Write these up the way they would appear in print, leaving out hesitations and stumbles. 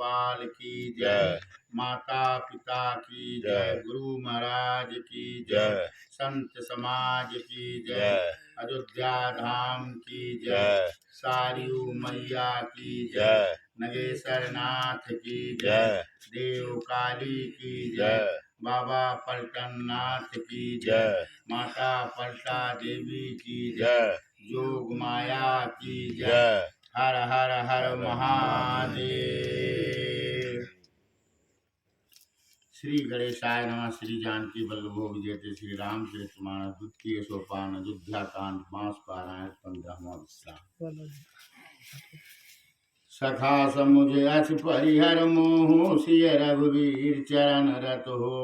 गोपाल की जय। माता पिता की जय। गुरु महाराज की जय। संत समाज की जय। अयोध्या धाम की जय। सारियू मैया की जय। नगेश्वर नाथ की जय। देव काली की जय। बाबा पलटन नाथ की जय। माता पलटा देवी की जय। जोग माया की जय। हर हर हर महादेव। श्री गणेशाय नमः। श्री जानकी वल्लभो विजयते। श्री रामचरित मानस द्वितीय सोपान अयोध्या कांड मास पारायण 15वां विश्राम। सखा समुझ अस परिहर मोह सिय रघुवीर चरण रत हो।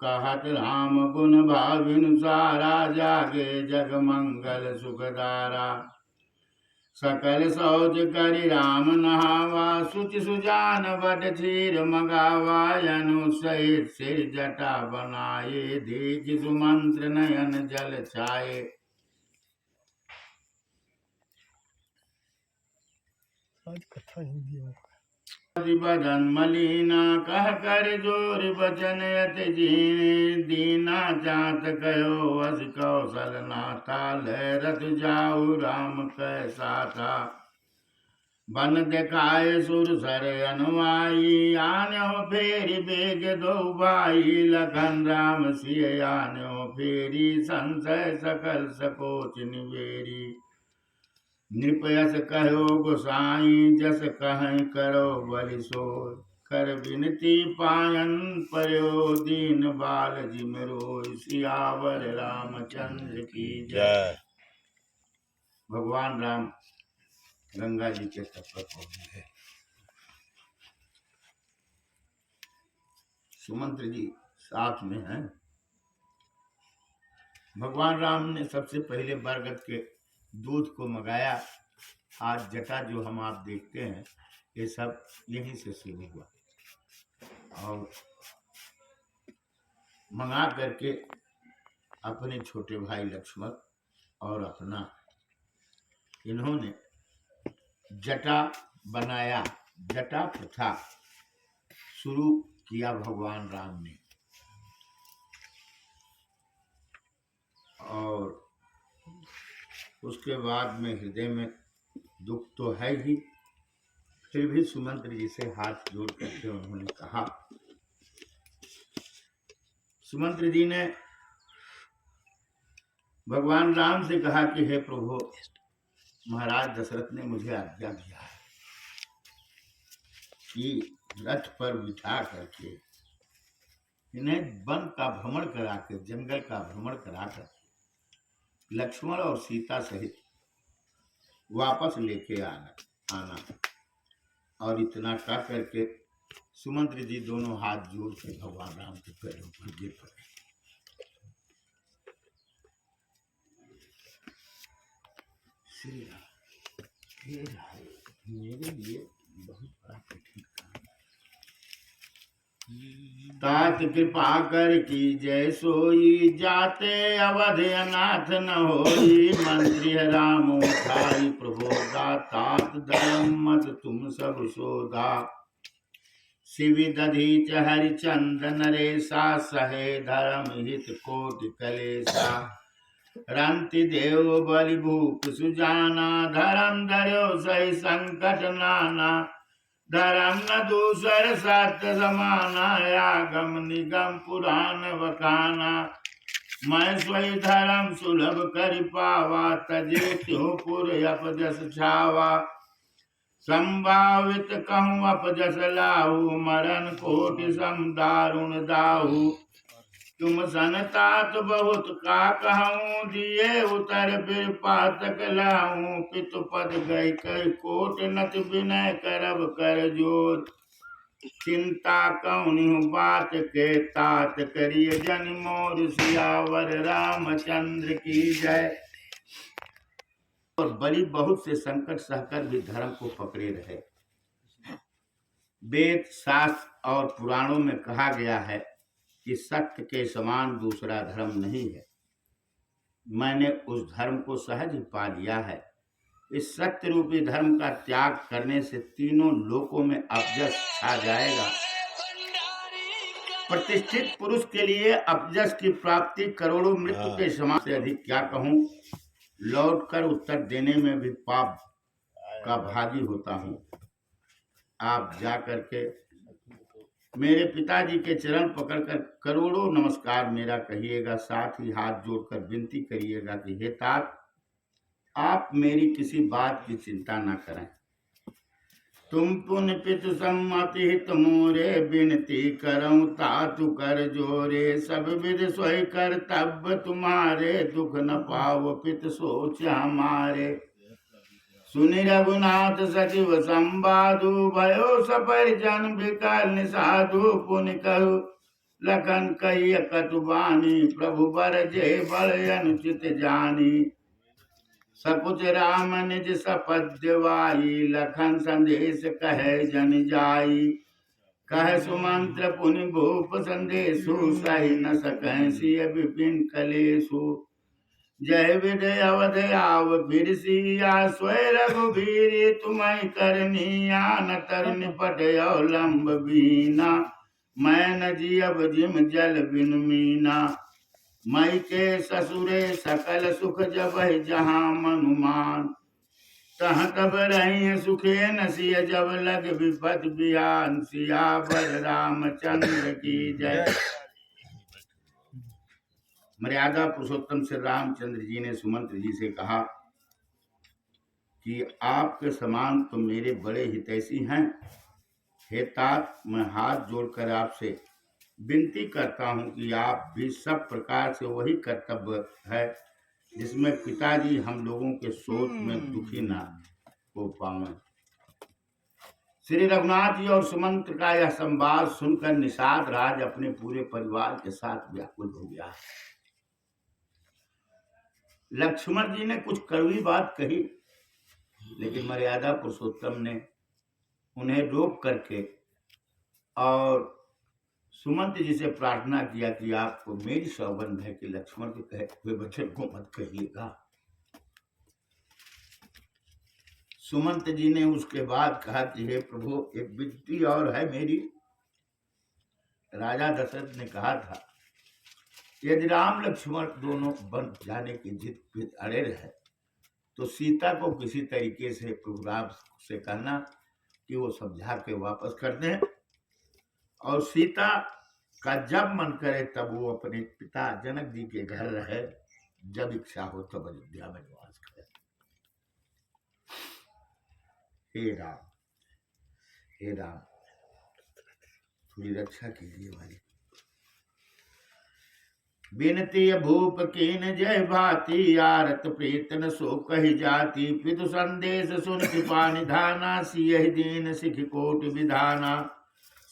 कहत राम गुण भाविन सारा जागे जग मंगल सुखदारा। सकल सौज करि राम नहावा सुचि सुजान बड चीर मगावा। यनु सहित सिर जटा बनाए देख सुमंत्र नयन जल छाए। कथा हिंदी में बदन मलिना कह कर जोर बचन अति जीने। दीना जात कहो अस कौशल नाथा लहरत जाऊ राम कैसा था। बन दिखाए सुर सर अनुआई आन्यो फेरी बेग दो भाई। लखन राम सिय आन्यो फेरी संशय सकल सकोच निवेरी। नृपयस कहो गोसाई जस कहें करो बलि सोय। कर बिनती पायन पयो दीन बाल जिम रोय। सियावर रामचंद्र की जय। भगवान राम गंगा जी के तट पर पहुंचे हैं। सुमंत्र जी साथ में हैं। भगवान राम ने सबसे पहले बरगद के दूध को मंगाया। आज जटा जो हम आप देखते हैं ये सब यहीं से शुरू हुआ और मंगा करके अपने छोटे भाई लक्ष्मण और अपना इन्होंने जटा बनाया। जटा प्रथा शुरू किया भगवान राम ने और उसके बाद में हृदय में दुख तो है ही। फिर भी सुमंत्र जी से हाथ जोड़ करके उन्होंने कहा। सुमंत्र जी ने भगवान राम से कहा कि हे प्रभु, महाराज दशरथ ने मुझे आज्ञा दिया है कि रथ पर बिठा करके इन्हें वन का भ्रमण कराकर, जंगल का भ्रमण कराकर लक्ष्मण और सीता सहित वापस लेके आना। और इतना कह करके सुमंत्र जी दोनों हाथ जोड़ के भगवान राम के पैरों पर गिर पड़े। श्री राम, हे राम, मेरे लिए बहुत बड़ा कठिन काम। तात कृपा कर की जय सोई। जाते अवध अनाथ न होई। मंत्री राम उठाई प्रबोधा। तात धर्म मत तुम सब सोधा। शिव दधीच हरिचंद नरेशा। सहे धर्म हित कोटि कलेशा। रंति देव बलि भूप सुजाना। धर्म धर्यो सही संकट नाना। धर्म न दूसर सत्य समाना। आगम निगम पुराण बखाना। मैं स्वयं धर्म सुलभ कर पावा। तजे त्यों पुर अपजस छावा। संभावित कहूँ अपजस लाहू। मरण कोटि सम दारुण दाहू। तुम सनतात बहुत का कहूँ। दिए उतर फिर पातक लाऊं। पितु पद गई कई कोट नत विनय करब कर जोर। चिंता कौनिहु बात के तात करिय जन मोर। सियावर रामचंद्र की जय। और बलि बहुत से संकट सहकर भी धर्म को पकड़े रहे। वेद शास्त्र और पुराणों में कहा गया है कि सत्य के समान दूसरा धर्म नहीं है। मैंने उस धर्म को सहज ही पा लिया है। इस सत्य रूपी धर्म का त्याग करने से तीनों लोकों में अपजस छा जाएगा। प्रतिष्ठित पुरुष के लिए अपजस की प्राप्ति करोड़ों मृत्यु के समान से अधिक क्या कहूं। लौटकर उत्तर देने में भी पाप का भागी होता हूं। आप जाकर के मेरे पिताजी के चरण पकड़कर करोड़ों नमस्कार मेरा कहिएगा, साथ ही हाथ जोड़कर विनती करिएगा कि हे तात, आप मेरी किसी बात की चिंता न करें। तुम पुन पितु सम्मति हित मोरे, विनती करऊं तातु कर जोरे। सब विध सोई कर्तव्य तुम्हारे, दुख न पाओ पित सोच हमारे। सुनि रघुनाथ सचिव संवादु, भयो सपरिजन विकल निषादु। पुनि कहु लखन कहिय कटु बानी, प्रभु बर जे बल अनुचित जानी। सकुच राम निज सपद्य वाई, लखन संदेश कहे जन जाई। कह सुमंत्र पुनि भूप संदेशु, सही न सकैं सिय विपिन कलेशु। जय विजय अवध आव फिर सिया, स्वय रघुबीर तुम्हें करनिया। न तर निपट अवलंब बीना, मैं न जियब जिम जल बिन मीना। मई के ससुरे सकल सुख जबहि जहाँ मनुमान, तह तब रही सुखे न सिय जब लग विपत बिहान। सियावर रामचंद्र की जय। मर्यादा पुरुषोत्तम श्री रामचंद्र जी ने सुमंत्र जी से कहा कि आपके समान तो मेरे बड़े हितैषी हैं। हे तात, मैं हाथ जोड़कर आपसे विनती करता हूं कि आप भी सब प्रकार से वही कर्तव्य है जिसमें पिताजी हम लोगों के शोक में दुखी ना हो पाए। श्री रघुनाथ जी और सुमंत्र का यह संवाद सुनकर निषाद राज अपने पूरे परिवार के साथ व्याकुल हो गया। लक्ष्मण जी ने कुछ कड़वी बात कही, लेकिन मर्यादा पुरुषोत्तम ने उन्हें रोक करके और सुमंत जी से प्रार्थना किया कि आपको मेरी सौगंध है कि लक्ष्मण के कहे हुए वचन को मत कहिएगा। सुमंत जी ने उसके बाद कहा कि हे प्रभु, एक विनती और है मेरी। राजा दशरथ ने कहा था यदि राम लक्ष्मण दोनों बन जाने की जिद पे अड़े रहे तो सीता को किसी तरीके से प्रभु राम से कहना कि वो समझा के वापस कर दें, और सीता का जब मन करे तब वो अपने पिता जनक जी के घर रहे, जब इच्छा हो तब अयोध्या में निवास करे। हे राम, हे राम, थोड़ी रक्षा कीजिए हमारी। बिनती भूप कीन जय भाती, आरत प्रीत न सो कही जाती। पितु संदेश सुन कृपा निधाना, सियहि दीन सिख कोट विधाना।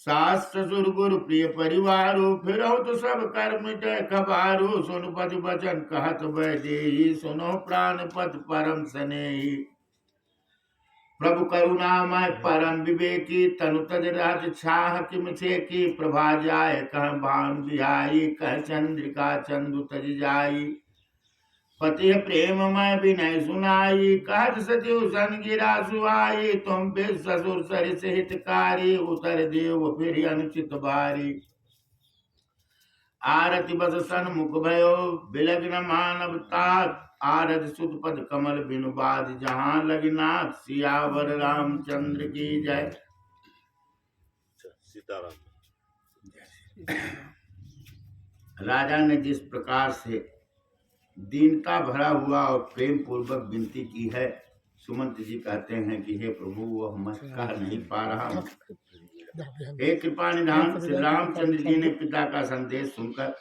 सास ससुर गुरु प्रिय परिवारो, फिरहु तो सब कर मिटे खबारो। सुन पति वचन कहत वैदेही, सुनो प्राण पत परम स्नेही। प्रभु करुणामय परम विवेकी, तनु तज रहत छाह किम छेकी। प्रभा जाय कह भान बिहाई, कह चंद्रिका चंदु तज जाई। पति प्रेममय विनय सुनाई, कहत सचिव सन गिरा सुहाई। तुम पे ससुर सरिस हितकारी, उतर देव फिर अनुचित बारी। आरति बस सन्मुख भयो, विलग्न मानव तात। आरत सुत पद कमल बिनु बाद, जहां लगिनाथ। सियावर रामचंद्र की जय। सीताराम। राजा ने जिस प्रकार से दीनता भरा हुआ और प्रेम पूर्वक विनती की है, सुमंत जी कहते हैं कि हे प्रभु, वह मैं कह नहीं पा रहा हूँ। हे कृपा निधान। श्री रामचंद्र जी ने पिता का संदेश सुनकर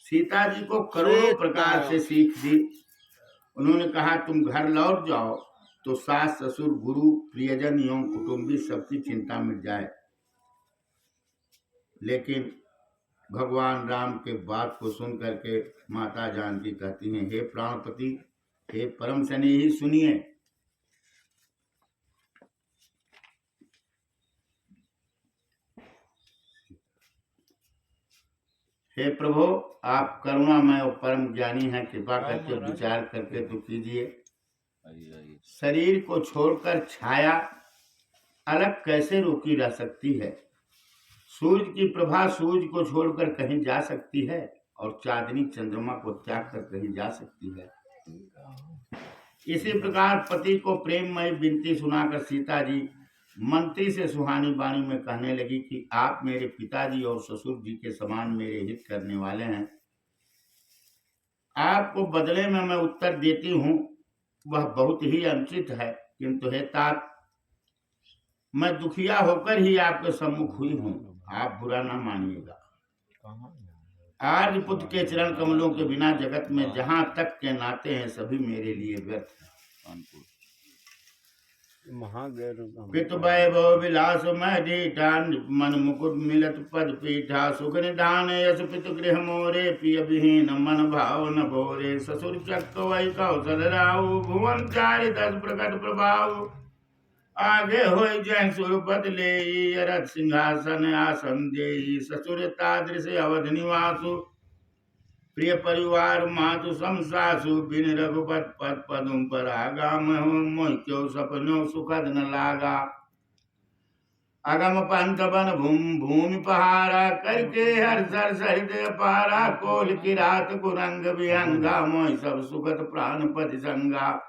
सीता जी को करोड़ों प्रकार से सीख दी। उन्होंने कहा तुम घर लौट जाओ तो सास ससुर गुरु प्रियजन एवं कुटुंबी सबकी चिंता मिट जाए। लेकिन भगवान राम के बात को सुन करके माता जानकी कहती हैं, हे प्राणपति, हे परम स्नेही, सुनिए। हे प्रभु, आप करुणामय और परम ज्ञानी हैं, कृपा करके विचार करके तो कीजिए। शरीर को छोड़कर छाया अलग कैसे रोकी जा सकती है? सूर्य की प्रभा सूर्य को छोड़कर कहीं जा सकती है और चांदनी चंद्रमा को त्याग कर कहीं जा सकती है? इसी प्रकार पति को प्रेममय विनती सुनाकर सीता जी मंत्री से सुहानी वाणी में कहने लगी कि आप मेरे पिताजी और ससुर जी के समान मेरे हित करने वाले हैं। आपको बदले में मैं उत्तर देती हूँ, वह बहुत ही अनुचित है, किंतु हे तात, मैं दुखिया होकर ही आपके सम्मुख हुई हूँ, आप बुरा ना मानिएगा। आर्यपुत्र के चरण कमलों के बिना जगत में जहां तक के नाते हैं सभी मेरे लिए व्यर्थ हैं। पितु वैभव विलास मैं ढीठा, मन मुकुट मिलत पद पीठा, सुख निधान यश पितु गृह मोरे, पिय विहीन मन भाव न भोरे, ससुर चक्र वै कौशल राहु, भुवन चारि 10 प्रकट प्रभाव, आगे होय जय सुरपत ले, रथ सिंहासन आसन दे, ससुर तादृश अवध निवासु, प्रिय परिवार मातु समसासु, बिन रघुपत पद पदुम पर आगा, मोह क्यों सपनों सुखद न लागा, अगम पंत बन भूमि पहारा, करके हर सर हृदय पारा, कोल की रात कुरंग विहंगा, मोह सब सुखद प्राण पति संगा,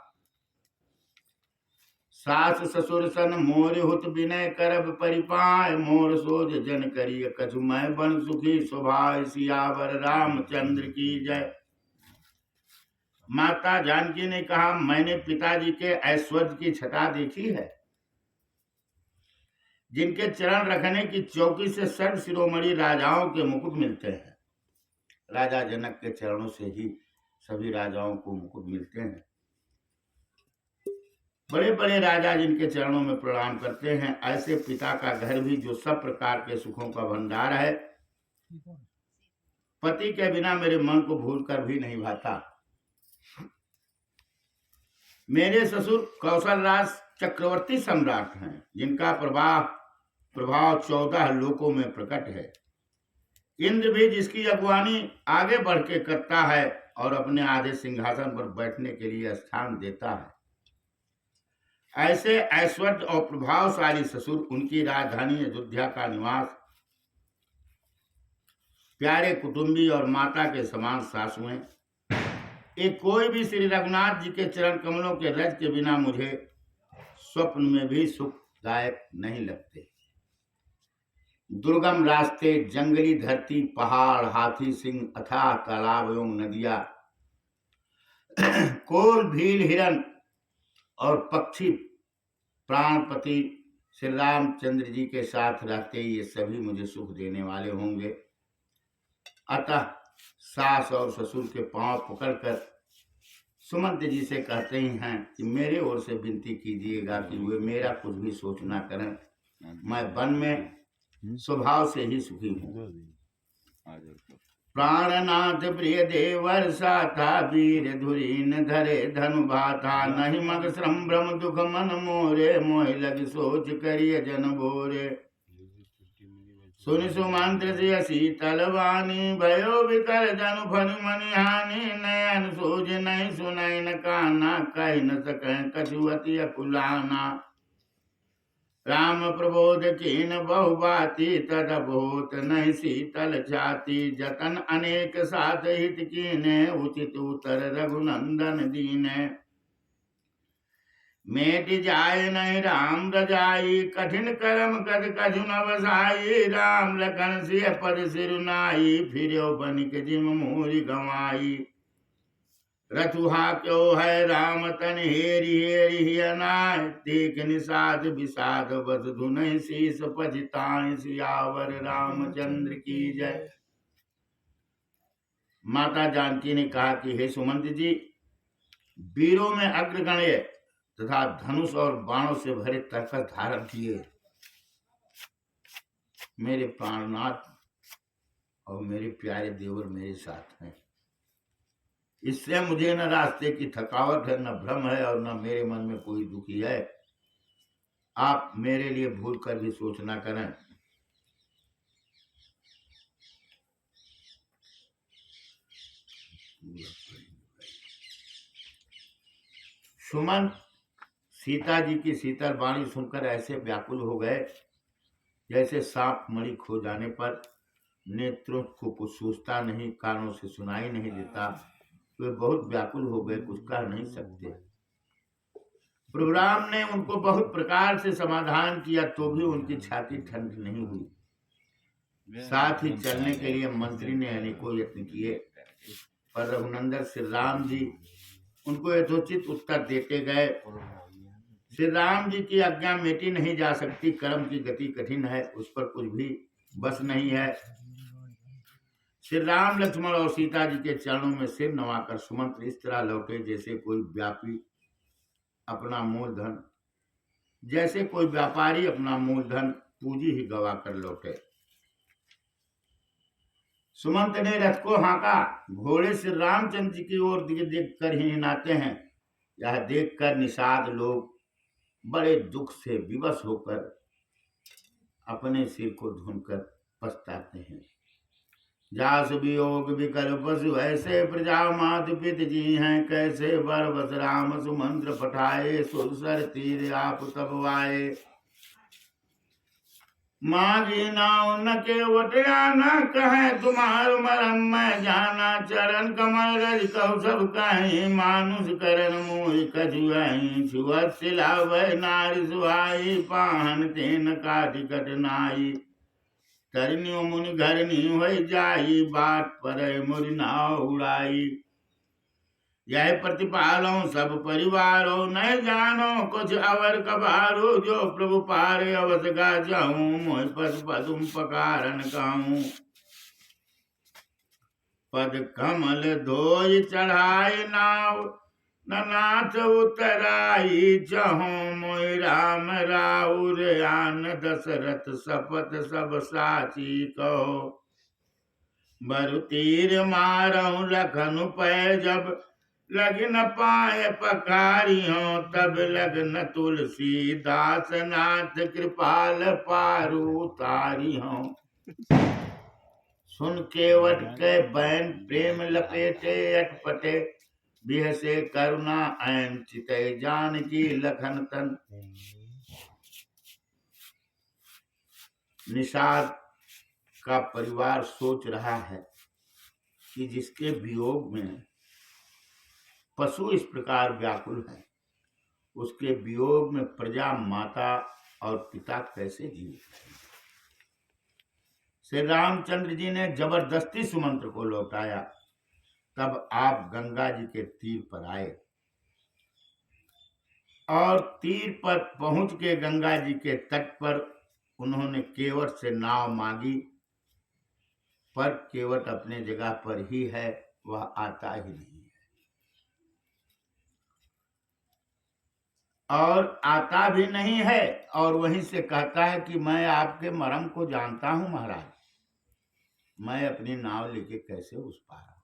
सास ससुर सन मोर हुत विनय करब परिपाय, मोर सोज जन करिय कछु मैं बन सुखी स्वभाव, सियावर रामचंद्र की जय। माता जानकी ने कहा, मैंने पिताजी के ऐश्वर्य की छटा देखी है, जिनके चरण रखने की चौकी से सर्व शिरोमणि राजाओं के मुकुट मिलते हैं। राजा जनक के चरणों से ही सभी राजाओं को मुकुट मिलते हैं। बड़े बड़े राजा जिनके चरणों में प्रणाम करते हैं, ऐसे पिता का घर भी जो सब प्रकार के सुखों का भंडार है, पति के बिना मेरे मन को भूल कर भी नहीं भाता। मेरे ससुर कौशलराज चक्रवर्ती सम्राट हैं, जिनका प्रभाव 14 लोकों में प्रकट है। इंद्र भी जिसकी अगुवानी आगे बढ़ के करता है और अपने आधे सिंहासन पर बैठने के लिए स्थान देता है। ऐसे ऐश्वर्य और प्रभावशाली ससुर, उनकी राजधानी अयोध्या का निवास, प्यारे कुटुंबी और माता के समान सासुएं, एक कोई भी श्री रघुनाथ जी के चरण कमलों के रज के बिना मुझे स्वप्न में भी सुखदायक नहीं लगते। दुर्गम रास्ते, जंगली धरती, पहाड़, हाथी सिंह, अथाह तालाब एवं नदियां, कोल, भील, हिरन और पक्षी प्राणपति श्री रामचंद्र जी के साथ रहते ये सभी मुझे सुख देने वाले होंगे। अतः सास और ससुर के पांव पकड़कर सुमंत जी से कहते ही हैं कि मेरे ओर से विनती कीजिएगा कि वे मेरा कुछ भी सोच ना करें, मैं वन में स्वभाव से ही सुखी हूँ। प्राणनाथ प्रिय देवर साथा, वीर धुरीन धरे धनु भाथा, नहीं मग श्रम भ्रम दुख मन मोरे, मोह लग सोच करिय जन बोरे, सुन सुमंत्र से शीतल वाणी, भयो विकल जनु फनि मनि हानि, नयन सोज नहीं सुनय न काना, कह न सकै कछुअति अकुलाना, राम प्रबोध कीन बहुबाती, तद बहुत नहीं शीतल छाती, जतन अनेक साथ हित कीने, उचित उत्तर रघुनंदन दीने, मेट जाय नहीं राम रजाई, कठिन कर्म कद कछु न बसाई, राम लखन सिय पद सिरुनाई, फिरो बनिक जिम मूरी गंवाई, रथुहा क्यों है राम तन हेरी हेरी अनाय, देख निषाद विषाद बस धुनहि शीस पछताए, सियावर रामचंद्र की जय। माता जानकी ने कहा कि हे सुमंत जी, वीरों में अग्रगण्य तथा धनुष और बाणों से भरे तर्कस धारण किए मेरे प्राणनाथ और मेरे प्यारे देवर मेरे साथ हैं। इससे मुझे न रास्ते की थकावट है, न भ्रम है और न मेरे मन में कोई दुखी है। आप मेरे लिए भूल कर भी सोच ना करें। सुमंत सीता जी की शीतल वाणी सुनकर ऐसे व्याकुल हो गए जैसे सांप मणि खो जाने पर नेत्रों को कुछ सूझता नहीं, कानों से सुनाई नहीं देता। वे बहुत व्याकुल हो गए, कुछ कह नहीं सकते। प्रभु राम ने उनको बहुत प्रकार से समाधान किया तो भी उनकी छाती ठंड नहीं हुई। साथ ही चलने के लिए मंत्री ने अनेकों यत्न किए, पर रघुनंदन श्री राम जी उनको यथोचित उत्तर देते गए। श्री राम जी की आज्ञा मेटी नहीं जा सकती, कर्म की गति कठिन है, उस पर कुछ भी बस नहीं है। श्री राम लक्ष्मण और सीता जी के चरणों में सिर नवाकर सुमंत्र इस तरह लौटे जैसे कोई व्यापारी अपना मूलधन पूंजी ही गवा कर लौटे। सुमंत ने रथ को हाँका। घोड़े श्री रामचंद्र जी की ओर देख कर ही नाते हैं। यह देखकर निषाद लोग बड़े दुख से विवश होकर अपने सिर को ढूंढकर पछताते हैं। जास वियोग विकल पशु ऐसे प्रजा मात पित जी हैं, कैसे बर बस राम सुमंत्र पठाए, सुरसर तीर आप तब आए। मांगी नाव न के वटया न कहे, तुम्हार मरम मैं जाना, चरण कमल रज कौ सब कहीं, मानुष करन मोहि कछुआई, छुअत सिलावै नारि सुहाई, पाहन तेन काटि कटनाई, तरनियो मुनि घरनी होइ जाई, बाट पर मुरि नाव उड़ाई। यह प्रतिपालो सब परिवारो, न जानो कुछ अवर कबारो, जो प्रभु पारे अवस गा जाऊं, मोहि पद पदुम पकारन कहूं। पद कमल धोई चढ़ाई नाव, नाथ उतराई, जहों मोहि राम राउर आन, दशरथ सपथ सब साची कहो। बरु तीर मारहु लखन पै, जब लग न पाए पखारी हो, तब लगन तुलसी दास नाथ, कृपाल पारू तारी हो। सुन केवट के बैन प्रेम लपेटे, अटपटे बिहसे करुणा ऐन, चितै जानकी लखन तन। निषाद का परिवार सोच रहा है कि जिसके वियोग में पशु इस प्रकार व्याकुल है, उसके वियोग में प्रजा माता और पिता कैसे जीवित है। श्री रामचंद्र जी ने जबरदस्ती सुमंत्र को लौटाया। तब आप गंगा जी के तीर पर आए और तीर पर पहुंच के गंगा जी के तट पर उन्होंने केवट से नाव मांगी, पर केवट अपने जगह पर ही है, वह आता ही नहीं है। और आता भी नहीं है और वहीं से कहता है कि मैं आपके मरम को जानता हूं महाराज, मैं अपनी नाव लेके कैसे उस पार आऊं।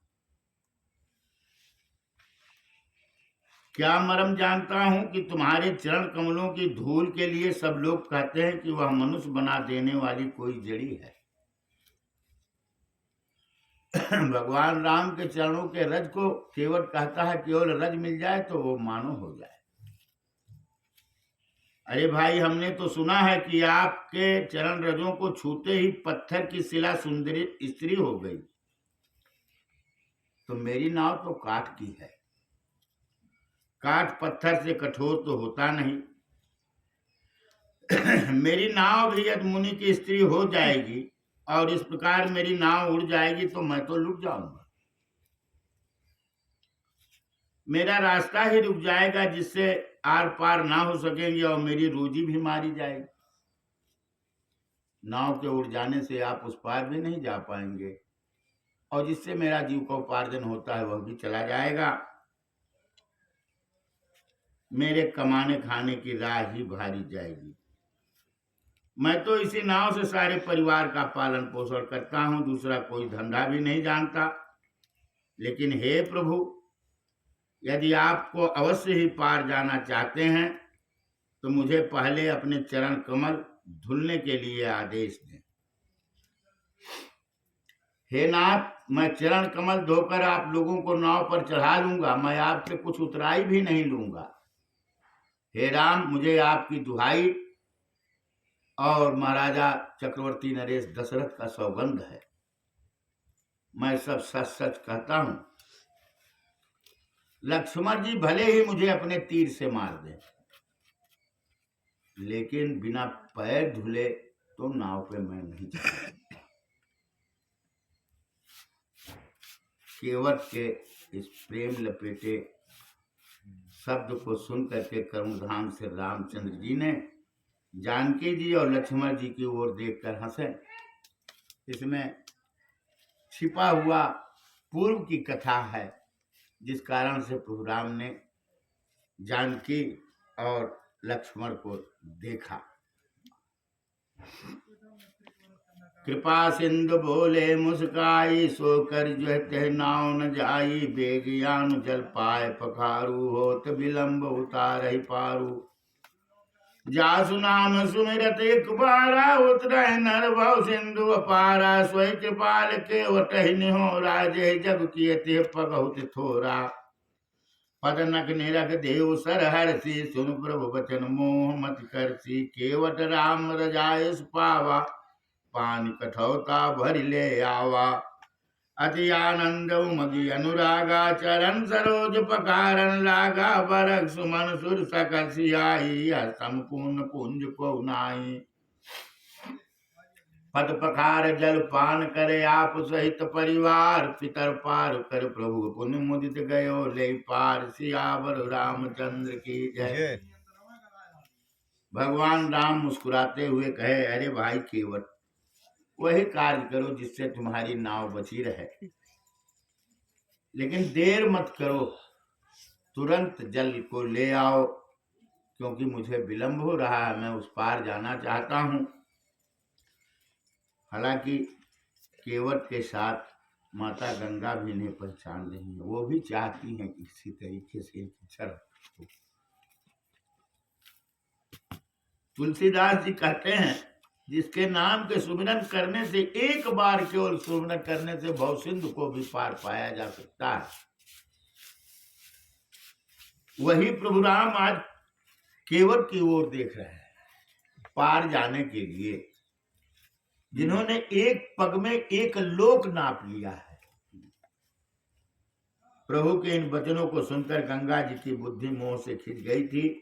क्या मरम जानता हूं कि तुम्हारे चरण कमलों की धूल के लिए सब लोग कहते हैं कि वह मनुष्य बना देने वाली कोई जड़ी है। भगवान राम के चरणों के रज को केवट कहता है केवल रज मिल जाए तो वो मानो हो जाए। अरे भाई, हमने तो सुना है कि आपके चरण रजों को छूते ही पत्थर की शिला सुंदरी स्त्री हो गई, तो मेरी नाव तो काठ की है। काठ पत्थर से कठोर तो होता नहीं। मेरी नाव भी यदि मुनि की स्त्री हो जाएगी और इस प्रकार मेरी नाव उड़ जाएगी तो मैं तो लुट जाऊंगा। मेरा रास्ता ही रुक जाएगा, जिससे आर पार ना हो सकेंगे और मेरी रोजी भी मारी जाएगी। नाव के उड़ जाने से आप उस पार भी नहीं जा पाएंगे और जिससे मेरा जीव का उपार्जन होता है वह भी चला जाएगा। मेरे कमाने खाने की राह ही भारी जाएगी। मैं तो इसी नाव से सारे परिवार का पालन पोषण करता हूं, दूसरा कोई धंधा भी नहीं जानता। लेकिन हे प्रभु, यदि आपको अवश्य ही पार जाना चाहते हैं तो मुझे पहले अपने चरण कमल धुलने के लिए आदेश दें। हे नाथ, मैं चरण कमल धोकर आप लोगों को नाव पर चढ़ा लूंगा, मैं आपसे कुछ उतराई भी नहीं लूंगा। हे राम, मुझे आपकी दुहाई और महाराजा चक्रवर्ती नरेश दशरथ का सौगंध है, मैं सब सच सच कहता हूं। लक्ष्मण जी भले ही मुझे अपने तीर से मार दें, लेकिन बिना पैर धुले तो नाव पे मैं नहीं चलूंगा। केवट के इस प्रेम लपेटे शब्द को सुन करके कर्मधाम से रामचंद्र जी ने जानकी जी और लक्ष्मण जी की ओर देखकर हंसे। इसमें छिपा हुआ पूर्व की कथा है, जिस कारण से प्रभु राम ने जानकी और लक्ष्मण को देखा। कृपा सिंधु बोले मुस्काई, सो कर जो तह नाव न जाई, बेगियान जल पाए पखारू, होत विलंब उतारहि पारू। जासु नाम सुमिरत एक बारा, उतरहि नर भव सिंधु अपारा। सोई कृपाल केवटहि निहोरा, जय जग किए ते पगहुत थोरा। पद नख निरख देव सर हरसी, सुन प्रभु बचन मोह मत करसी। केवट राम रजायस पावा, पान कठौता भरि ले आवा। अति आनंद उमगी अनुरागा, चरण सरोज पकारन लागा। बरग सुमन सुर सकल सियाई, संपूर्ण पुंज को नाई। पद पखार जल पान करे, आप सहित परिवार। पितर पार कर प्रभु पुण्य मुदित गयो ले पार। सियावर रामचंद्र की जय। भगवान राम मुस्कुराते हुए कहे, अरे भाई केवट, वही कार्य करो जिससे तुम्हारी नाव बची रहे, लेकिन देर मत करो, तुरंत जल को ले आओ, क्योंकि मुझे विलंब हो रहा है, मैं उस पार जाना चाहता हूं। हालांकि केवट के साथ माता गंगा भी इन्हें पहचान रही है, वो भी चाहती हैं कि किसी तरीके से इनकी शरण हो। तुलसीदास जी कहते हैं, जिसके नाम के सुमिरन करने से, एक बार केवल सुमिरन करने से भव सिंधु को भी पार पाया जा सकता है। वही प्रभु राम आज केवट की ओर देख रहे हैं, पार जाने के लिए, जिन्होंने एक पग में एक लोक नाप लिया है। प्रभु के इन वचनों को सुनकर गंगा जी की बुद्धि मोह से खिंच गई थी।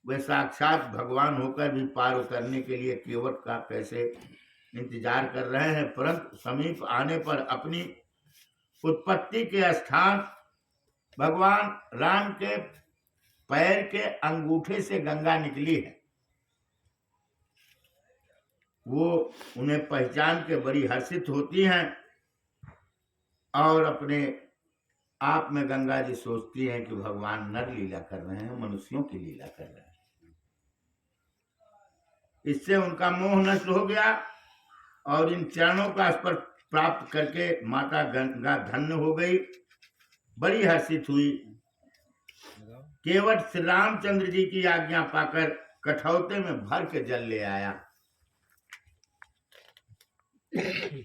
वे साक्षात भगवान होकर भी पार उतरने के लिए केवट का कैसे इंतजार कर रहे हैं, परंतु समीप आने पर अपनी उत्पत्ति के स्थान भगवान राम के पैर के अंगूठे से गंगा निकली है। वो उन्हें पहचान के बड़ी हर्षित होती हैं और अपने आप में गंगा जी सोचती हैं कि भगवान नर लीला कर रहे हैं, मनुष्यों की लीला कर रहे हैं। इससे उनका मोह नष्ट हो गया और इन चरणों का स्पर्श प्राप्त करके माता गंगा धन्य हो गई, बड़ी हर्षित हुई। केवट श्री रामचंद्र जी की आज्ञा पाकर कठौते में भर के जल ले आया।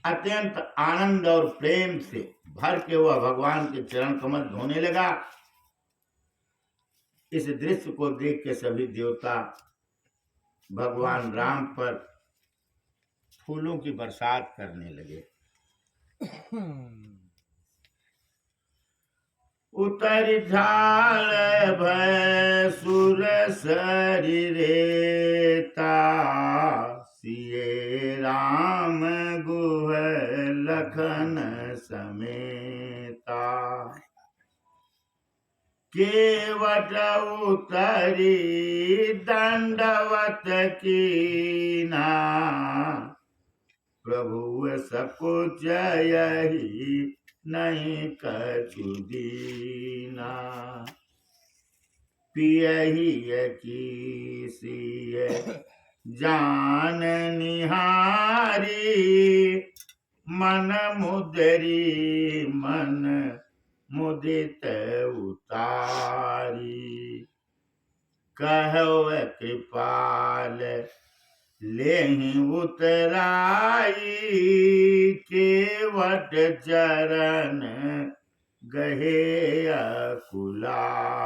अत्यंत आनंद और प्रेम से भर के वह भगवान के चरण कमल धोने लगा। इस दृश्य को देख के सभी देवता भगवान राम पर फूलों की बरसात करने लगे। उतर झाल भय सुर शरीरेता, सिए राम गुह लखन समेता। केवट उतरी दंडवत कीना, प्रभु सकुच यही नहीं कछु दीना। पियहि की सिय जान निहारी, मन मुदरी मन मुदित उतारी। कहो कृपाल लेहि उतराई, केवट चरण गहे अकुलाई।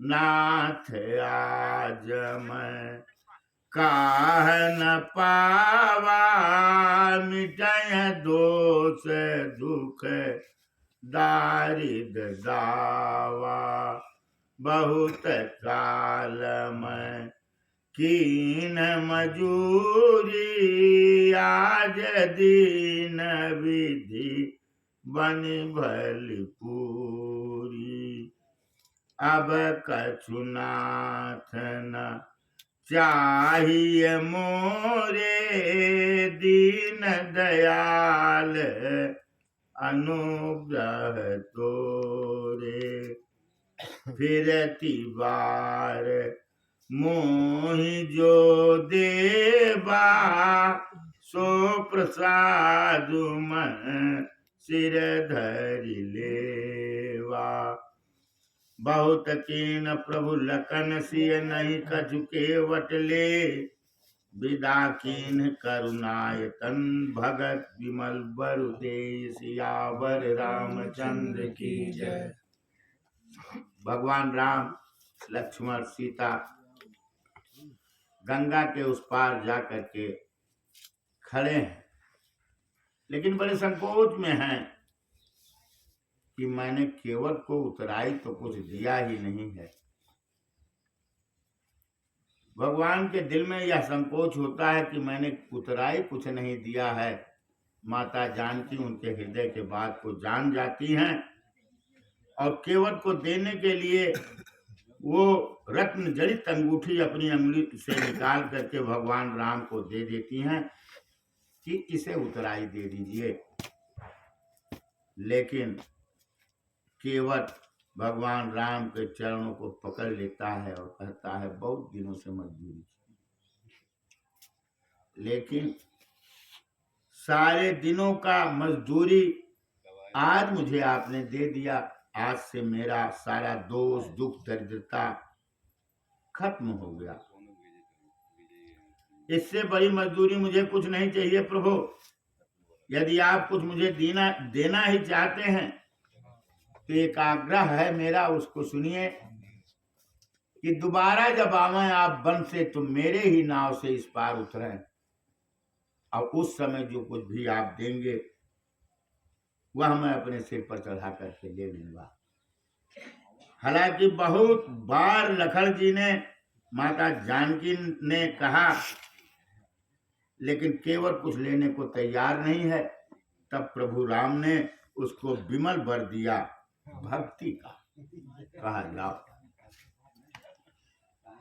नाथ आज मैं काह न पावा, मिटय दोष दुख दारिद दावा। बहुत काल में कीन मजूरी, आज दीन विधि बन भली पूरी। अब कछु नाथ न चाहिए मोरे, दीन दयाल अनुग्रह तोरे। फिरती बार मोहि जो देवा, सो प्रसाद मन सिर धरि लेवा। बहुत कीन प्रभु लखन सिय, नहीं कछु केवट ले। विदा कीन करुणायतन, भगत विमल बरु देहि। सियावर रामचंद्र की जय। भगवान राम, लक्ष्मण, सीता गंगा के उस पार जा करके खड़े हैं, लेकिन बड़े संकोच में हैं कि मैंने केवट को उतराई तो कुछ दिया ही नहीं है। भगवान के दिल में यह संकोच होता है कि मैंने उतराई कुछ नहीं दिया है। माता जानकी उनके हृदय के बात को जान जाती हैं और केवट को देने के लिए वो रत्न जड़ित अंगूठी अपनी अंगुली से निकाल करके भगवान राम को दे देती हैं कि इसे उतराई दे दीजिए। लेकिन केवट भगवान राम के चरणों को पकड़ लेता है और कहता है बहुत दिनों से मजदूरी, लेकिन सारे दिनों का मजदूरी आज मुझे आपने दे दिया। आज से मेरा सारा दोष दुख दरिद्रता खत्म हो गया। इससे बड़ी मजदूरी मुझे कुछ नहीं चाहिए प्रभु। यदि आप कुछ मुझे देना ही चाहते हैं तो एक आग्रह है मेरा, उसको सुनिए कि दोबारा जब आवे आप वन से तो मेरे ही नाव से इस पार उतरें, और उस समय जो कुछ भी आप देंगे वह मैं अपने सिर पर चढ़ा करके ले लूंगा। हालांकि बहुत बार लखन जी ने, माता जानकी ने कहा, लेकिन केवल कुछ लेने को तैयार नहीं है। तब प्रभु राम ने उसको विमल वर दिया भक्ति का। कहा जाओ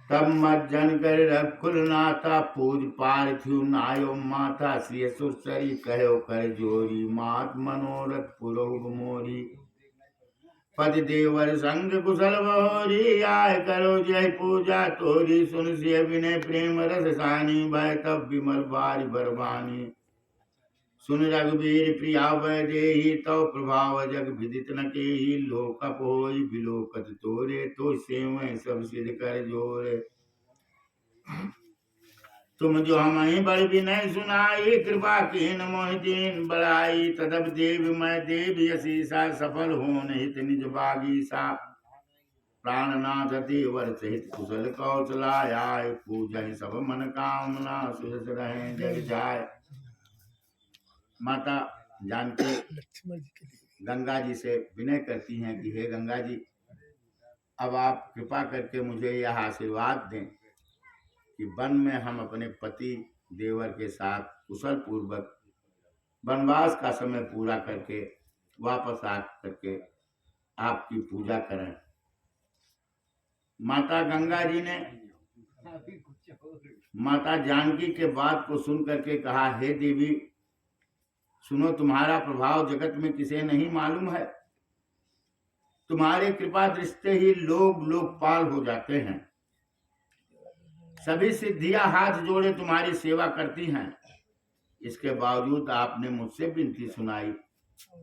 तब मज्जन कर रखुल नाता, पूज पार्थिव नायो माता। श्री सुरसरी कहो कर जोरी, मात मनोरथ पुरोग मोरी। पद देवर संग कुशल बहोरी, आय करो जय पूजा तोरी। सुन सिय विनय प्रेम रस सानी, भय तब विमल बारी बरबानी। सुन रघुबीर प्रिया वैदेही, तो प्रभाव जग विदित न केही। लोकप होई बिलोकत तोरे, तो सेवै सब सिद्ध कर जोरे। तुम जो हमें बड़ विनय सुनाई, कृपा कीन मोहि दीन बड़ाई। तदब देव मैं देव यशीसा, सफल होन हित निज बागीसा। प्राणनाथ देवर सहित कुशल कौशलाय, पूजहि सब मन कामना, सुजस रहे जग जाय। माता जानकी गंगा जी से विनय करती हैं कि हे गंगा जी, अब आप कृपा करके मुझे यह आशीर्वाद दें कि वन में हम अपने पति देवर के साथ कुशल पूर्वक वनवास का समय पूरा करके वापस आ करके आपकी पूजा करें। माता गंगा जी ने माता जानकी के बात को सुन करके कहा, हे देवी सुनो, तुम्हारा प्रभाव जगत में किसे नहीं मालूम है। तुम्हारे कृपा दृष्टि ही लोग लोकपाल हो जाते हैं। सभी सिद्धियां हाथ जोड़े तुम्हारी सेवा करती हैं। इसके बावजूद आपने मुझसे विनती सुनाई।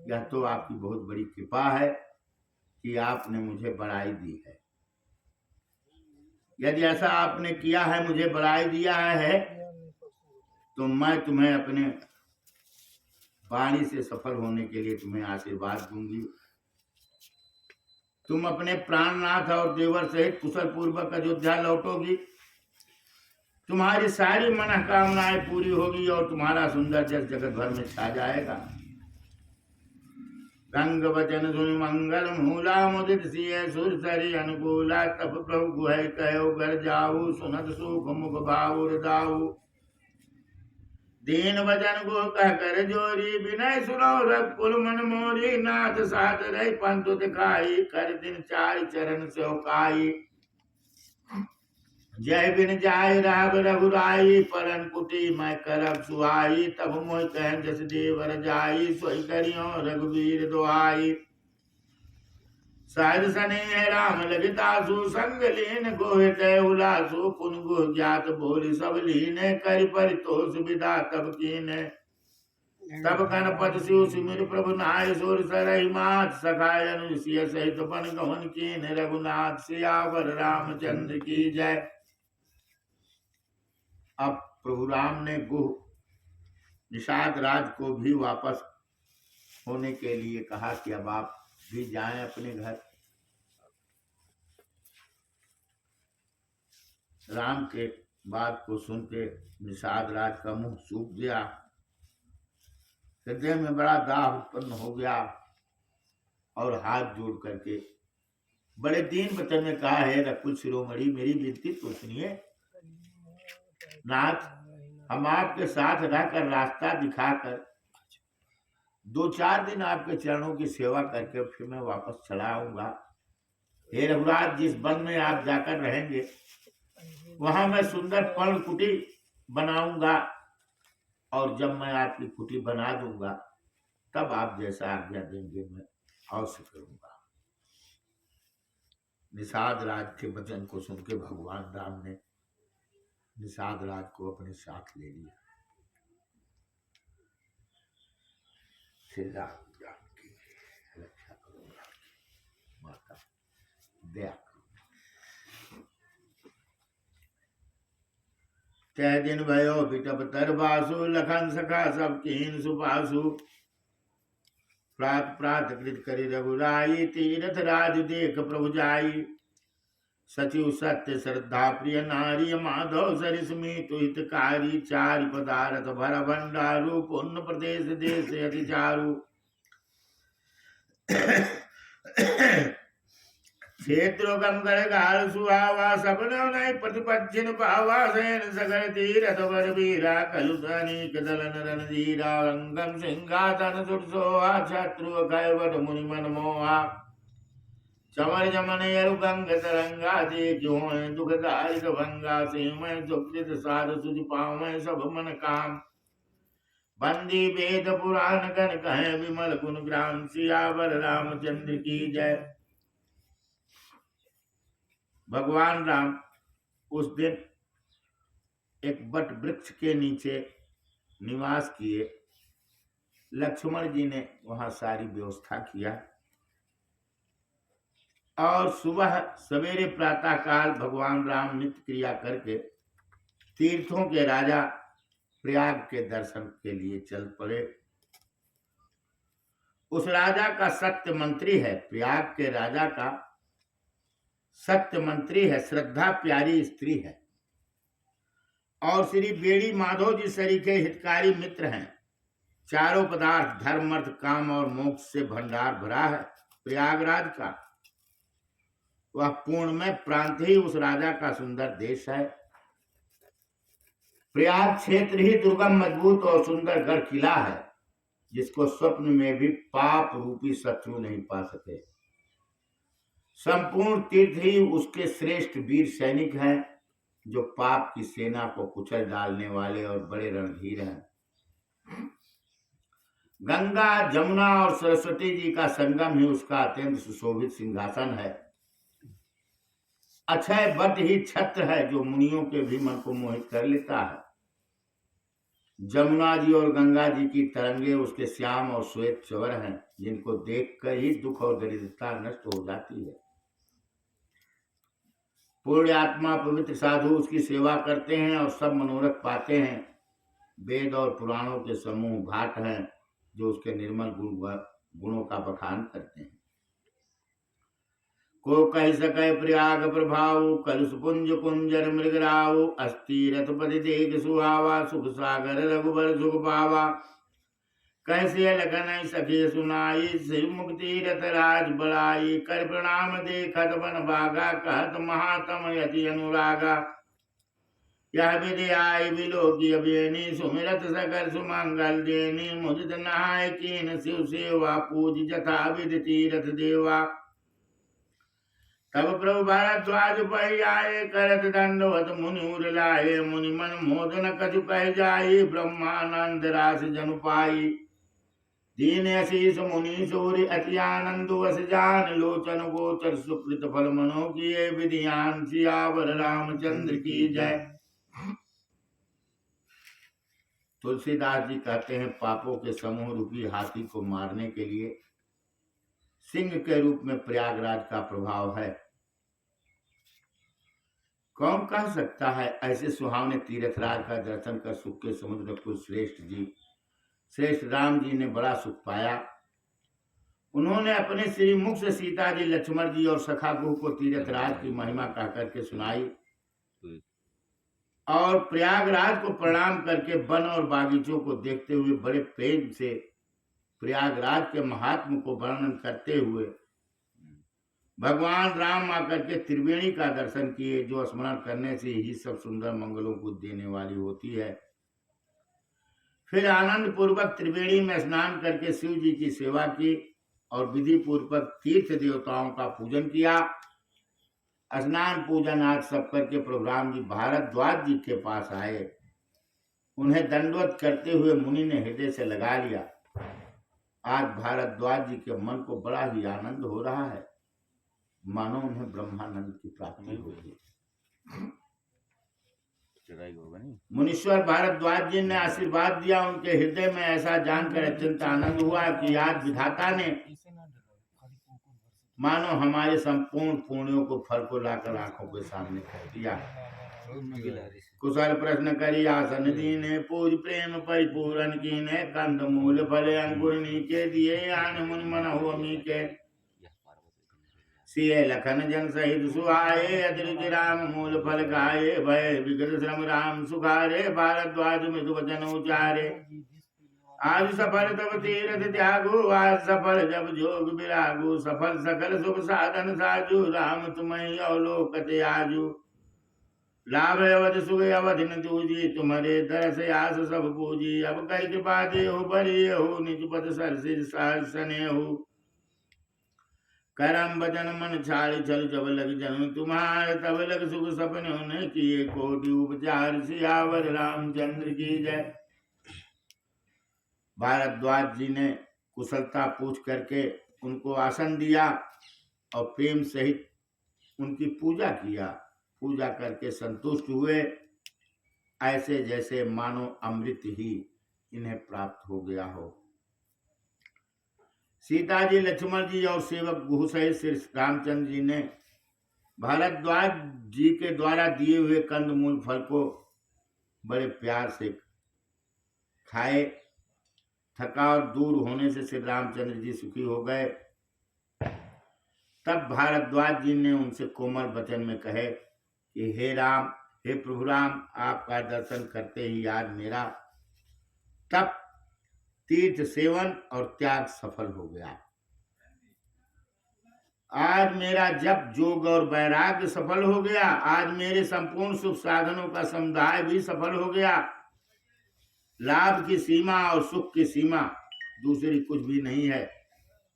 यह तो आपकी बहुत बड़ी कृपा है कि आपने मुझे बड़ाई दी है। यदि ऐसा आपने किया है, मुझे बड़ाई दिया है, तो मैं तुम्हें अपने वाणी से सफल होने के लिए तुम्हें आशीर्वाद दूंगी। तुम अपने प्राणनाथ और देवर सहित कुशल पूर्वक अयोध्या लौटोगी, तुम्हारी सारी मनोकामनाएं पूरी होगी और तुम्हारा सुंदर जस जगत भर में छा जाएगा। रंग वचन सुन मंगल मूला, मुदित सिय सुर सरी अनुकूला, तब प्रभु गुह कहो घर जाऊ, सुनत सुख मुख भावुर दाऊ। दीन वचन को कह कर जोरी, विनय सुनो रघुकुल मन मोरी, नाथ साथ रही पंतु दिखाई, कर दिन चार चरण सेवकाई। जय बिन जाय राव रघुराई, परन कुटी मैं करब सुहाई, तब मोहि कह जस देवर जाई, सोई करियो रघुवीर दुआई। सहज स्नेह राम लगितासु, संग लीन गोहित उलासु, पुन गुह ज्ञात बोली सब लीने, करि परितोष विदा तब कीने। तब गणपति शिव सुमिर प्रभु नाय, सुर सरहि मात सखाय अनुसिय सहित बन गवन कीन, रघुनाथ सियावर रामचंद्र की जय। अब प्रभु राम ने गुह निषाद राज को भी वापस होने के लिए कहा कि अब आप भी जाएं अपने घर। राम के बात को सुन के निषाद राज का मुंह सूख गया, हृदय में बड़ा दाह उत्पन्न हो गया और हाथ जोड़ करके बड़े दीन वचन में कहा, है रकुल शिरोमणि, मेरी विनती तो सुनिए। नाथ, हम आपके साथ रहकर रास्ता दिखाकर 2-4 दिन आपके चरणों की सेवा करके फिर मैं वापस चला आऊंगा। हे रघुराज, जिस वन में आप जाकर रहेंगे वहां मैं सुंदर पर्ण कुटी बनाऊंगा, और जब मैं आपकी कुटी बना दूंगा तब आप जैसा आज्ञा देंगे मैं अवश्य करूंगा। निषाद राज के वचन को सुन के भगवान राम ने निषाद राज को अपने साथ ले लिया। श्री राम की रक्षा करो, माता दया करो। तय दिन भयो बिटप तरबासु, लखन सखा सब कीन सुपासु। प्रात प्रात कृत करि रघुराई, तीरथ राज देख प्रभु जाई। सचिव सत्य श्रद्धा प्रिय नारी, माधव सरिस मीतु हितकारी। चारि पदारथ भर भंडारू, पुण्य प्रदेश देश अति चारु। क्षेत्रो गम कर गाल सुहावा, सपनो नहीं प्रतिपक्षिन पावा। सैन सगर तीरथ वर वीरा, कलुधनिक दलन रणधीरा। रंगम सिंहासन सुर सोहा, शत्रु कैवट मुनि मन मोहा। चमर जमन यरु गंग तरंगा, देखो दुखदायक भंगा। सिंह सुकृत सार सुज पावै, सब मन काम। बंदी वेद पुराण गण कहें, विमल गुण ग्राम। सियावर रामचंद्र की जय। भगवान राम उस दिन एक बट वृक्ष के नीचे निवास किए। लक्ष्मण जी ने वहां सारी व्यवस्था किया और सुबह सवेरे प्रातः काल भगवान राम नित्य क्रिया करके तीर्थों के राजा प्रयाग के दर्शन के लिए चल पड़े। उस राजा का सत्य मंत्री है, प्रयाग के राजा का सत्य मंत्री है, श्रद्धा प्यारी स्त्री है और श्री बेड़ी माधव जी सरीखे हितकारी मित्र हैं। चारों पदार्थ धर्म अर्थ काम और मोक्ष से भंडार भरा है प्रयागराज का। वह पूर्ण में प्रांत ही उस राजा का सुंदर देश है। प्रयाग क्षेत्र ही दुर्गम मजबूत और सुंदर गढ़ किला है, जिसको स्वप्न में भी पाप रूपी शत्रु नहीं पा सके। संपूर्ण तीर्थ ही उसके श्रेष्ठ वीर सैनिक हैं, जो पाप की सेना को कुचल डालने वाले और बड़े रणधीर हैं। गंगा जमुना और सरस्वती जी का संगम ही उसका अत्यंत सुशोभित सिंहासन है। अक्षय बट ही छत्र है, जो मुनियों के भी मन को मोहित कर लेता है। जमुना जी और गंगा जी की तरंगे उसके श्याम और श्वेत चवर हैं, जिनको देखकर ही दुख और दरिद्रता नष्ट हो जाती है। पूर्ण आत्मा पवित्र साधु उसकी सेवा करते हैं और सब मनोरथ पाते हैं। वेद और पुराणों के समूह घाट हैं, जो उसके निर्मल गुणों का बखान करते हैं। को कह सकै प्रयाग प्रभाव, कलुष पुंज कुंजर मृगराव, अस्थि रथपति देख सुहावा, सुख सागर रघुबर सुख पावा। कैसे लखन सखी सुनाई, शिव मुक्ति रथ राज बड़ाई, कर प्रणाम देखत बन भागा, कहत महात्म यति अनुरागा। यह विधि आई बिलोकी अबेनी, सुमिरत सकल सुमंगल देनी, मुदित नहाय कीन शिव सेवा, पूज जथा विधि तीरथ देवा। तब प्रभु भारद्वाज पै आए, करत दंडवत मुनि उर लाए, मुनि मन मोदन कछु कह जाई, ब्रह्मानंद रास जनु पाई। दीन अशीष मुनि सूर्य अति आनंद वस जान, लोचन गोचर सुकृत फल मनो किए, विधियान सियावर रामचंद्र की जय। तुलसीदास जी कहते हैं, पापों के समूह रूपी हाथी को मारने के लिए सिंह के रूप में प्रयागराज का प्रभाव है। कौन कह सकता है ऐसे सुहावने तीर्थराज का दर्शन कर सुख के समुद्र को श्रेष्ठ राम जी ने बड़ा सुख पाया। उन्होंने अपने श्रीमुख से सीता जी, लक्ष्मण जी और सखा गुह को तीर्थराज की महिमा कह करके सुनाई और प्रयागराज को प्रणाम करके वन और बागीचों को देखते हुए बड़े प्रेम से प्रयागराज के महात्म को वर्णन करते हुए भगवान राम आकर के त्रिवेणी का दर्शन किए, जो स्मरण करने से ही सब सुंदर मंगलों को देने वाली होती है। फिर आनंद पूर्वक त्रिवेणी में स्नान करके शिव जी की सेवा की और विधि पूर्वक तीर्थ देवताओं का पूजन किया। स्नान पूजन आज सब करके प्रभु राम जी भारद्वाज जी के पास आए। उन्हें दंडवत करते हुए मुनि ने हृदय से लगा लिया। आज भारद्वाज जी के मन को बड़ा ही आनंद हो रहा है, मानो उन्हें ब्रह्मानंद की प्राप्ति होगी। मुनीश्वर भारद्वाज जी ने आशीर्वाद दिया। उनके हृदय में ऐसा जानकर अत्यंत आनंद हुआ कि आज विधाता ने मानो हमारे संपूर्ण पुण्यों को फल को लाकर आंखों के सामने कर दिया। कुशल प्रश्न करी आसन दीने, पूज प्रेम परिपूरन कीने, कंद मूल फल अंकुर नीचे दिए, आन मुनि मन हो मीके। सिए लखन जन सहित सुहाए, अतिरिक्त राम मूल फल खाए, भय विगत श्रम राम सुखारे, भारद्वाज मृदु वचन उचारे। आज सफल तब तीरथ त्यागु, आज सफल जब जोग विरागु, सफल सकल शुभ साधन साजु, राम तुम्हें अवलोकते आजु। लाभ अवध सुख अवधि न दूजी, तुम्हारे दरस आस सब पूजी। अब कर कृपा देहु बरी हो, निज पद सरसिज सने हो। करम बचन मन छाड़ चल जब लग जन तुम्हारे, तब लग सुख सपने उन्हें किए, कोटि उपचार सियावर रामचंद्र की जय। भारद्वाज जी ने कुशलता पूछ करके उनको आसन दिया और प्रेम सहित उनकी पूजा किया। पूजा करके संतुष्ट हुए, ऐसे जैसे मानो अमृत ही इन्हें प्राप्त हो गया हो। सीता जी, लक्ष्मण जी और सेवक गुह सहित श्री रामचंद्र जी ने भारद्वाज जी के द्वारा दिए हुए कंदमूल फल को बड़े प्यार से खाए। थकावट दूर होने से श्री रामचंद्र जी सुखी हो गए। तब भारद्वाज जी ने उनसे कोमल वचन में कहे कि हे राम, हे प्रभु राम, आपका दर्शन करते ही आज मेरा तप, तीर्थ सेवन और त्याग सफल हो गया। आज मेरा जप, जोग और वैराग्य सफल हो गया। आज मेरे संपूर्ण सुख साधनों का समुदाय भी सफल हो गया। लाभ की सीमा और सुख की सीमा दूसरी कुछ भी नहीं है।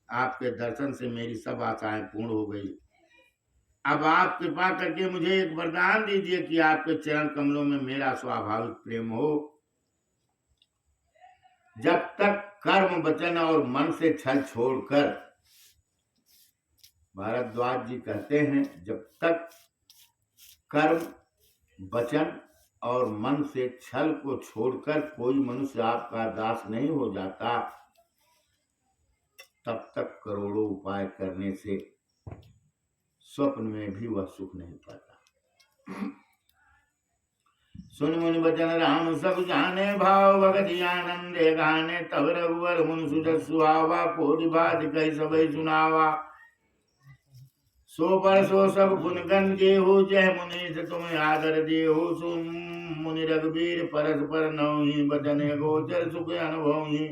आपके दर्शन से मेरी सब आशाएं पूर्ण हो गई। अब आप कृपा करके मुझे एक वरदान दीजिए कि आपके चरण कमलों में मेरा स्वाभाविक प्रेम हो। जब तक कर्म, वचन और मन से छल छोड़कर, भारद्वाज जी कहते हैं, जब तक कर्म, वचन और मन से छल को छोड़कर कोई मनुष्य आपका दास नहीं हो जाता, तब तक करोड़ों उपाय करने से स्वप्न में भी वह सुख नहीं पाता। सुन मुनि वचन राम सब जाने, भाव भगति आनंदे गाने, तब रघुवर मुनि सुजत सुहावा, कोटि बात कही सबई सुनावा। सो पर सो सब गुण गण गेहू, जय मुनि तुम आदर देहु। सुन मुनि रघुबीर परस्पर नौहि, बदन गोचर सुख अनुभवहि।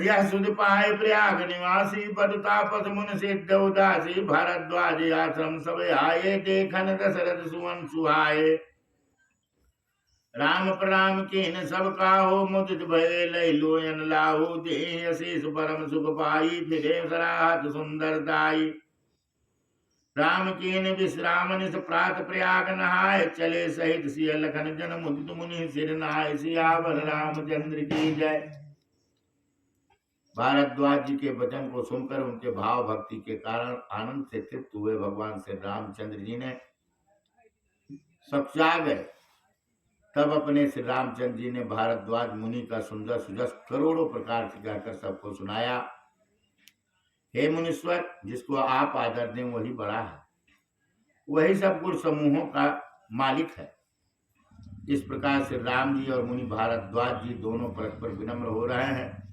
यह सुध पाए प्रयाग निवासी, पद तापस मुन सिद्ध उदासी। भारद्वाज आश्रम सब आए, देखन दशरथ सुवन सुहाए। राम प्रणाम कीन सब काहू, मुदित भय लय लोयन लाहू। देहि असीस परम सुख पाई, फिरे सराहत सुंदर दाई। राम कीन विश्राम निस प्रात प्रयाग नहाय, चले सहित सिय लखन जन मुदित मुनि सिर नाय। सियावर रामचंद्र की जय। भारद्वाज जी के वचन को सुनकर उनके भाव भक्ति के कारण आनंद से तृप्त हुए भगवान श्री रामचंद्र जी ने सब त्याग गए। तब अपने श्री रामचंद्र जी ने भारद्वाज मुनि का सुंदर सुजस करोड़ों प्रकार से कहकर सबको सुनाया। हे मुनीश्वर, जिसको आप आदर दें वही बड़ा है, वही सब गुण समूहों का मालिक है। इस प्रकार से राम जी और मुनि भारद्वाज जी दोनों परस्पर विनम्र हो रहे हैं।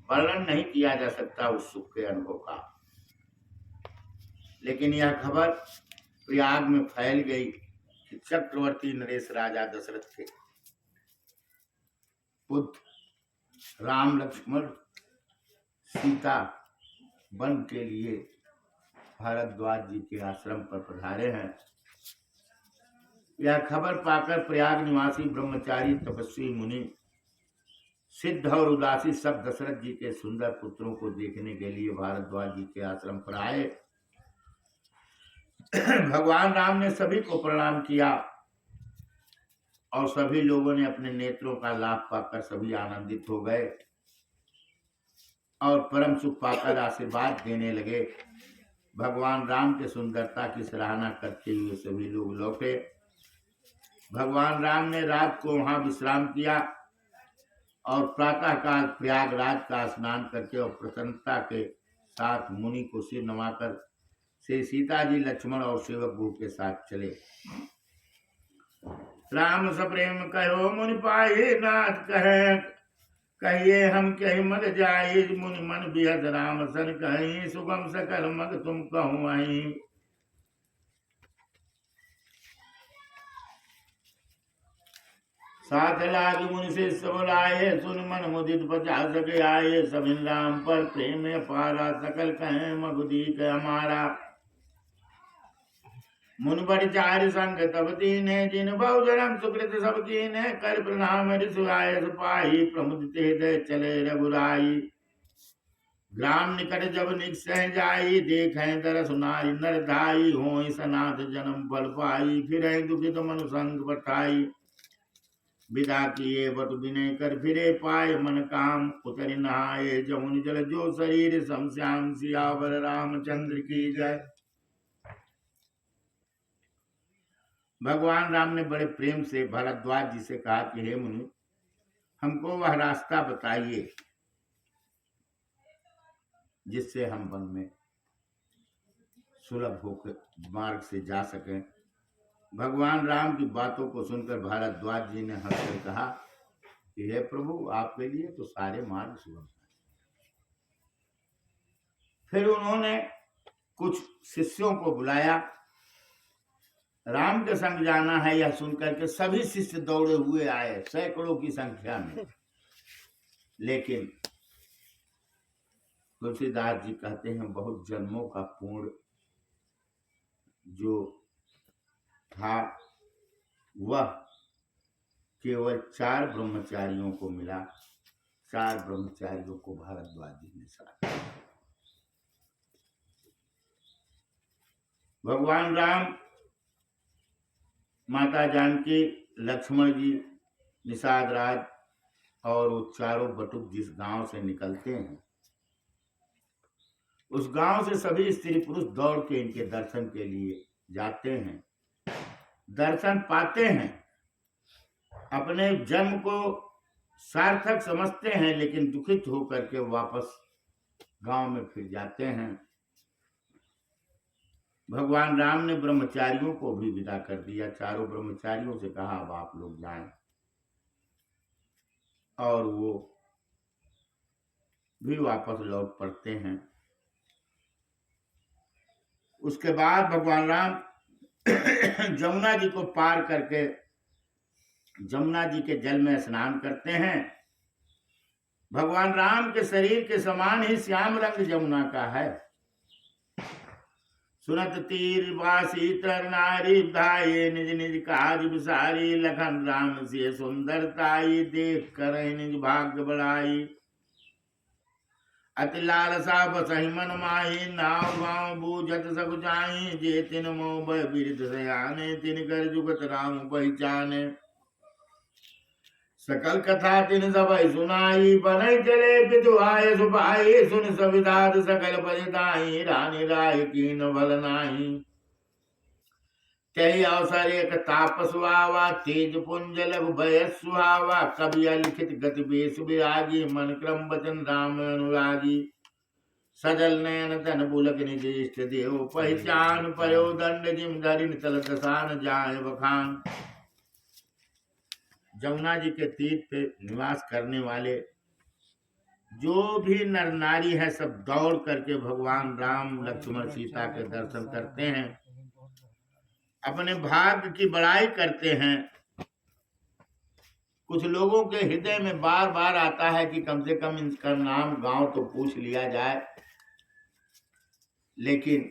वर्णन नहीं किया जा सकता उस सुख के अनुभव का। लेकिन यह खबर प्रयाग में फैल गई कि चक्रवर्ती नरेश राजा दशरथ के पुत्र राम लक्ष्मण सीता वन के लिए भारद्वाज जी के आश्रम पर पधारे हैं। यह खबर पाकर प्रयाग निवासी ब्रह्मचारी तपस्वी मुनि सिद्ध और उदासी सब दशरथ जी के सुंदर पुत्रों को देखने के लिए भारद्वाज जी के आश्रम पर आए। भगवान राम ने सभी को प्रणाम किया और सभी लोगों ने अपने नेत्रों का लाभ पाकर सभी आनंदित हो गए और परम सुख पाकर आशीर्वाद देने लगे। भगवान राम के सुंदरता की सराहना करते हुए सभी लोग लौटे। भगवान राम ने रात को वहां विश्राम किया और प्रातः काल प्रयागराज का स्नान करके और प्रसन्नता के साथ मुनि को सिर नवाकर से सीता जी लक्ष्मण और सेवक गुह के साथ चले। राम सप्रेम कहो मुनि पाए, नाथ कहे कहिए हम कही मर जाए। मुनि मन बिहद राम सन कहीं, सुगम सकल मग तुम कहूँ आई। साथ लाग मुनि से सब लाए, सुन मन मुदित 50 के आए। सबिन राम पर प्रेम पारा, सकल कहें मगुदीक हमारा। मुन बड़ चार संग तब दीने, जिन बहु जन्म सुकृत सब कीने। कर प्रणाम ऋषि आय सिपाही, प्रमुदित हृदय चले रघुराई। ग्राम निकट जब निकसह जाई, देखें दरस नारी नर धाई। होई सनाथ जन्म फल पाई, फिर दुखित मनु संग बठाई। विदा किए बटु विनय कर फिरे, पाए मन काम उतर नहाए। जमुनि जल जो शरीर समश्याम, सियावर रामचंद्र की जय। भगवान राम ने बड़े प्रेम से भारद्वाज जी से कहा कि हे मुनि, हमको वह रास्ता बताइए जिससे हम वन में सुलभ होकर मार्ग से जा सकें। भगवान राम की बातों को सुनकर भारद्वाज जी ने हंसकर कहा कि हे प्रभु, आपके लिए तो सारे मार्ग सुलभ हैं। फिर उन्होंने कुछ शिष्यों को बुलाया। राम के संग जाना है यह सुनकर के सभी शिष्य दौड़े हुए आए, सैकड़ों की संख्या में। लेकिन तुलसीदास जी कहते हैं, बहुत जन्मों का पुण्य जो था वह केवल 4 ब्रह्मचारियों को मिला। 4 ब्रह्मचारियों को भारद्वाज जी ने साथ। भगवान राम, माता जानकी, लक्ष्मण जी, निषाद राज और वो चारों बटुक जिस गांव से निकलते हैं, उस गांव से सभी स्त्री पुरुष दौड़ के इनके दर्शन के लिए जाते हैं। दर्शन पाते हैं, अपने जन्म को सार्थक समझते हैं, लेकिन दुखित होकर के वापस गांव में फिर जाते हैं। भगवान राम ने ब्रह्मचारियों को भी विदा कर दिया। चारों ब्रह्मचारियों से कहा अब आप लोग जाएं, और वो भी वापस लौट पड़ते हैं। उसके बाद भगवान राम जमुना जी को पार करके जमुना जी के जल में स्नान करते हैं। भगवान राम के शरीर के समान ही श्याम रंग जमुना का है। सुनत तीर बासी तर नारी धाये निज निज काज विसारी, लखन राम से सुंदरताई देख कर निज भाग्य बढ़ाई। अति लालसा बसहि मन माही, नाव गाँव बूझत सब जाई, जे तिन मोह भय बिरध सयाने, तिन कर जुगत राम पहचाने। सकल कथा तिन सबई सुनाई, बनई चले पितुआय सुपाई, सुन सविदात सकल परिदाई, रानी राय कीन बल नाही। तही अवसर एक तापस आवा, तेज पुंज लघु भय सुहावा, कवि लिखित गति बेस विरागी, मन क्रम वचन राम अनुरागी। सजल नयन तन पुलक निज इष्ट देव, पहचान पयो दंड जिम धरिन तल दसान जाय बखान। जमुना जी के तीर पे निवास करने वाले जो भी नर नारी है सब दौड़ करके भगवान राम लक्ष्मण सीता के दर्शन करते हैं, अपने भाग्य की बड़ाई करते हैं। कुछ लोगों के हृदय में बार बार आता है कि कम से कम इसका नाम गांव तो पूछ लिया जाए, लेकिन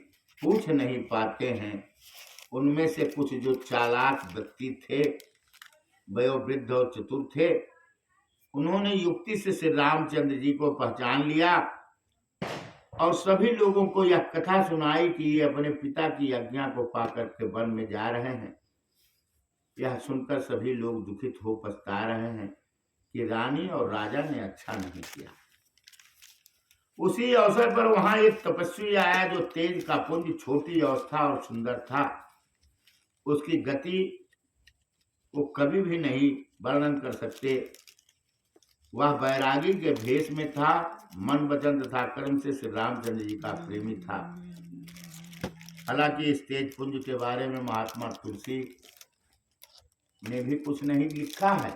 पूछ नहीं पाते हैं। उनमें से कुछ जो चालाक व्यक्ति थे, वयोवृद्ध और चतुर थे, उन्होंने युक्ति से श्री रामचंद्र जी को पहचान लिया और सभी लोगों को यह कथा सुनाई कि ये अपने पिता की आज्ञा को पाकर के वन में जा रहे हैं। यह सुनकर सभी लोग दुखित हो पछता रहे हैं कि रानी और राजा ने अच्छा नहीं किया। उसी अवसर पर वहां एक तपस्वी आया जो तेज का पुंज, छोटी अवस्था और सुंदर था। उसकी गति वो कभी भी नहीं वर्णन कर सकते। वह बैरागी के भेष में था, मन वचन तथा कर्म से श्री रामचंद्र जी का प्रेमी था। हालांकि इस तेज पुंज के बारे में महात्मा तुलसी ने भी कुछ नहीं लिखा है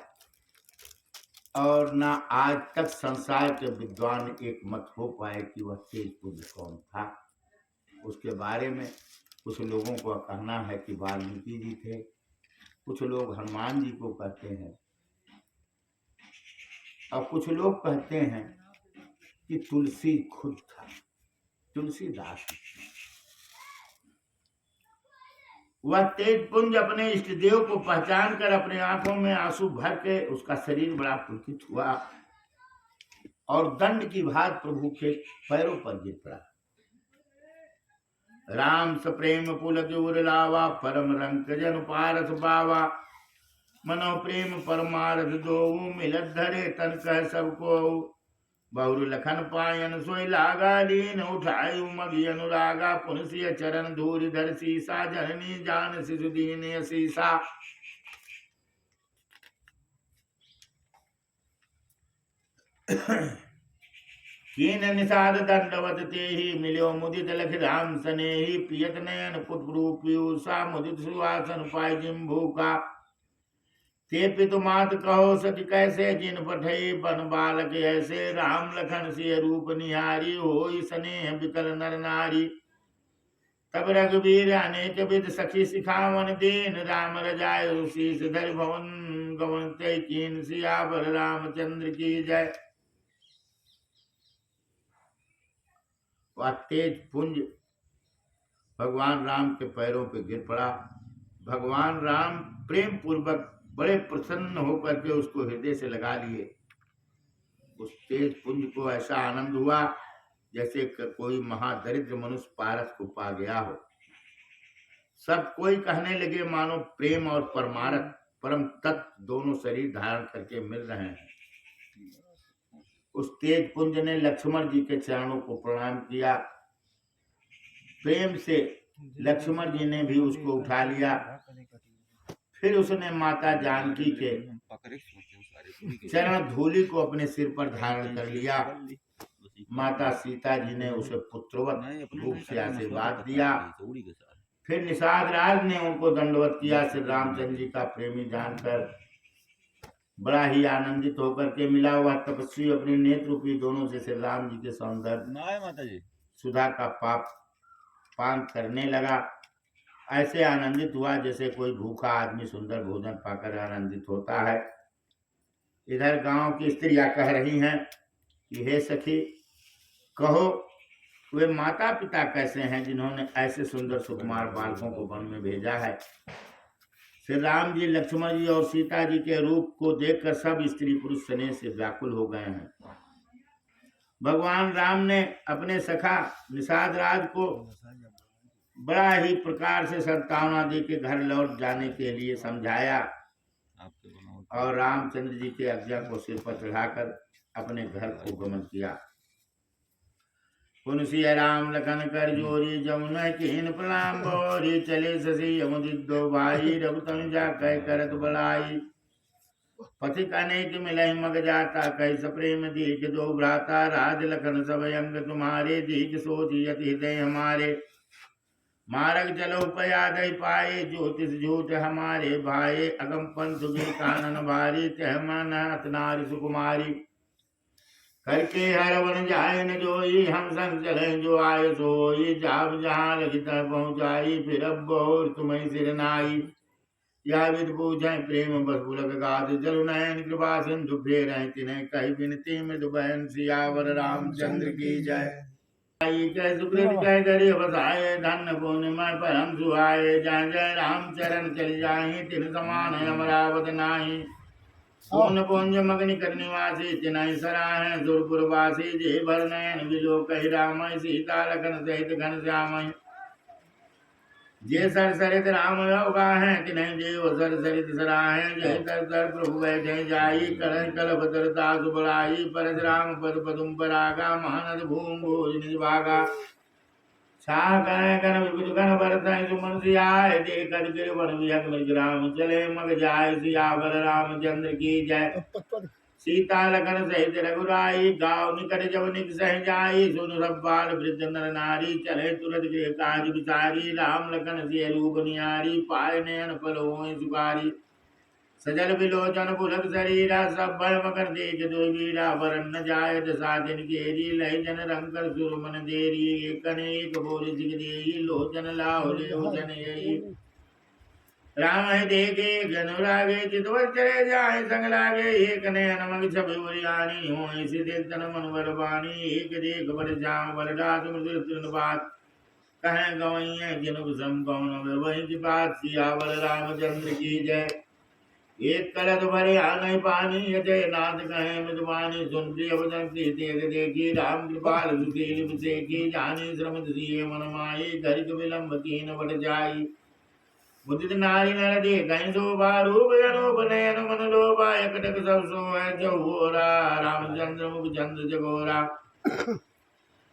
और ना आज तक संसार के विद्वान एक मत हो पाए कि वह तेज पुंज कौन था। उसके बारे में कुछ लोगों को कहना है कि वाल्मीकि जी थे, कुछ लोग हनुमान जी को कहते हैं और कुछ लोग कहते हैं कि तुलसी खुद था, तुलसीदास। वह तेज पुंज अपने इष्ट देव को पहचान कर अपने आंखों में आंसू भर के उसका शरीर बड़ा पुलकित हुआ और दंड की भात प्रभु के पैरों पर गिर पड़ा। राम सप्रेम पुलक उरलावा, परम रंक जन पारस बावा, मनो प्रेम परमारथ दो, मिलत धरे तन कह सबको। बहुर लखन पायन सोई लागा, लीन उठायु मगी अनुरागा, पुनसिय चरण धूरि धर सीसा, जननी जान शिशु दीन असीसा। कीन निषाद दंडवत तेहि, मिल्यो मुदित लख राम सनेहि, पियत नयन पुत्र पीयूषा, मुदित सुवासन पाय जिम्भू का। ते पितु मात कहो सति कैसे, जिन पठई बन बालक ऐसे, राम लखन से रूप निहारी, होई स्नेह विकल नर नारी। तब रघुवीर अनेक विध सखी सिखावन, दीन राम रजाय शीस धरि भवन गवन, तय कीन सियावर रामचंद्र की जय। वह तेज पुंज भगवान राम के पैरों पे गिर पड़ा। भगवान राम प्रेम पूर्वक बड़े प्रसन्न होकर के उसको हृदय से लगा लिए। उस तेज पुंज को ऐसा आनंद हुआ जैसे कोई महादरिद्र मनुष्य पारस को पा गया हो। सब कोई कहने लगे मानो प्रेम और परमारथ परम तत्व दोनों शरीर धारण करके मिल रहे हैं। उस तेज पुंज ने लक्ष्मण जी के चरणों को प्रणाम किया। प्रेम से लक्ष्मण जी ने भी उसको उठा लिया। फिर उसने माता जानकी के चरण धूलि को अपने सिर पर धारण कर लिया। माता सीता जी ने उसे पुत्रवत रूप से आशीर्वाद दिया। फिर निषाद राज ने उनको दंडवत किया। श्री रामचंद्र जी का प्रेमी जानकर बड़ा ही आनंदित होकर के मिला हुआ तपस्वी अपने नेत्र रूपी दोनों से श्री राम जी के सौंदर्य सुधा का पाप पान करने लगा। ऐसे आनंदित हुआ जैसे कोई भूखा आदमी सुंदर भोजन पाकर आनंदित होता है। इधर गांव की स्त्रियां कह रही हैं कि हे सखी, कहो वे माता पिता कैसे हैं जिन्होंने ऐसे सुंदर सुकुमार बालकों को वन में भेजा है। श्री राम जी, लक्ष्मण जी और सीता जी के रूप को देखकर सब स्त्री पुरुष स्नेह से व्याकुल हो गए हैं। भगवान राम ने अपने सखा निषाद राज को बड़ा ही प्रकार से सांत्वना दे के घर लौट जाने के लिए समझाया और रामचंद्र जी के आज्ञा को सिर पर चढ़ाकर अपने घर को गमन किया। पुनसिया राम लखन कर जोरी, जमुना कीन प्रणाम बोरी, चले शशि यमुदित दो भाई, रघुतम जा कह करत बड़ाई। पथिक अनेक मिलहि मग जाता, कैस प्रेम दीख दो भ्राता, राज लखन सब अंग तुम्हारे, दीख सोची अति हृदय हमारे। मारग चलो पयाद पाए, ज्योतिष ज्योत हमारे भाई, अगम पंथ कानन भारी, तह मन नारी सुकुमारी। करके हर वन जाए न जोई, हम संग चले जो आय सोई, जाब जहाँ लगी तह पहुँचाई, फिर अब और तुम्हें सिर नाई। या विद पूछे प्रेम बस पुलक गात, जलु नयन कृपा सिंधु फेर तिन्हें कही विनती मृदु बहन, सियावर रामचंद्र की जय। कह सुकृत कह करी बसाए, धन पूर्णिमा परम सुहाए, जय जय राम चरण चल जाहि, तिन समान अमरावत नाही। पूर्ण पुंज मगनि कर निवासी, तिनहि सराहे सुरपुरवासी, जे भर नयन बिलो कही राम, सीता लखन सहित घन श्याम। जे सर सरित राम योगा है, तिनहि देव सर सरित सराहे, जय तर तर प्रभु बैठे जाई, करहि कलप तरता सुबलाई, परशुराम पद पदुम परागा, महानद भूम भोज निज भागा। छा करै कन विपुल घन बरसै सुमन सियाय, देखत गिरवन विहग मृग राम, चले मग जाय, सियावर रामचंद्र की जय। सीता लखन सहित रघुराई, गाँव निकट जब निक सह जाई, सुन सब बाल वृद्ध नर नारी, चले तुरंत गृह काज बिचारी, राम लखन सिय रूप निहारी, पाय नयन पल होय सुखारी। सजल बिलोचन पुलक शरीरा, सब भय मकर देख दो वीरा, वरन न जाय दशा दिन केरी, लय जन रंकर सुर मन देरी, एक अनेक बोल सिख देई, लोचन लाओ ले जन यही। राम है देखे गनुरागे, चितवर चले जाए संग लागे, एक नयन मग छवि बुरियानी, हो इसी देख तन मन बर बानी, एक देख बर जाम बर डात मृदु बात, कहें गवैये जिनुक सम कौन वही की बात, सियावर रामचंद्र की जय। एक कलत भरे आनय पानी, अजय नाथ कहे मृदुबानी, सुन प्रिय वचन देख देखी, राम कृपाल सुशील विषेखी, जानी श्रमित सिए मन माई, घरिक विलंब कीन बट जाई। मुदित नारी नर दे कहीं शोभा, रूप अनूप नयन मन लोभा, एकटक सब सोए चौरा, रामचंद्र मुख चंद्र जगोरा।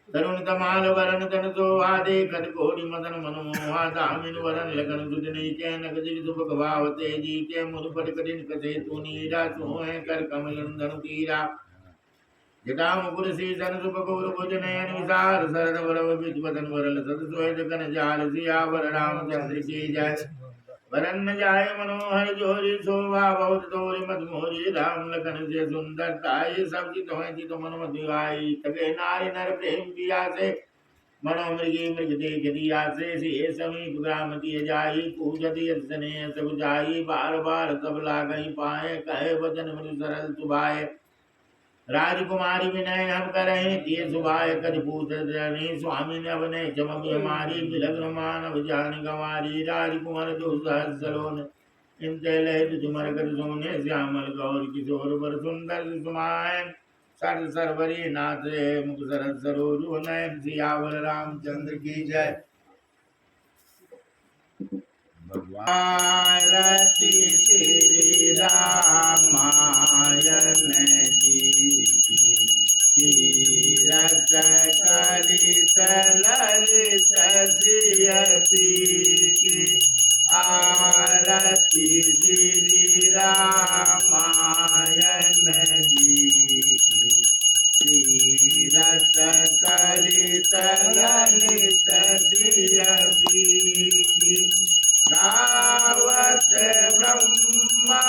तरुण तमाल वरन तन सोहा, देखत कोटि मदन मनमोहा, दामिन वरन लगन सुध नीचे, नग जिग सुभग भाव तेजी के, मुनि पट कठिन कसे तू नीरा, सोहे कर कमल नंदन तीरा। जटा मुकुर सीसन सुपगौर भुज नयन विशाल, सरद वरव बिज बदन वरल सत सोयत कन जाल, सियावर रामचंद्र की जय। वरन न जाय मनोहर जोरी, शोभा बहुत तोरी मत मोरी, राम लखन से सुंदर ताई, सब चित होय चित मन मधुआई। तके नारी नर प्रेम किया से, मनो मृगी मृग देख दिया से, सिए समीप ग्राम दिए जाई, पूजत यत स्नेह सब जाई, बार बार सब लागई पाए, कहे वचन मृदु सरल सुभाए। राजकुमारी विनय हम करहि, दिए सुभाय कद पूछत रही, स्वामी ने बने चमक हमारी, बिलग्न मानव जान गंवारी, राजकुमार दो सहज सलोन, इनते लहित तुमर कर सोने, श्यामल गौर किशोर बर सुंदर सुमायन, सर सरवरी नाथ मुख सरद सरोज नयन, सियावर रामचंद्र की जय। भगवान श्री रामायण जी कीरत कलित ललित सिय पीकी, आरती श्री रामायण जी कीरत कलित ललित सिय पीकी, गावत ब्रह्मादिक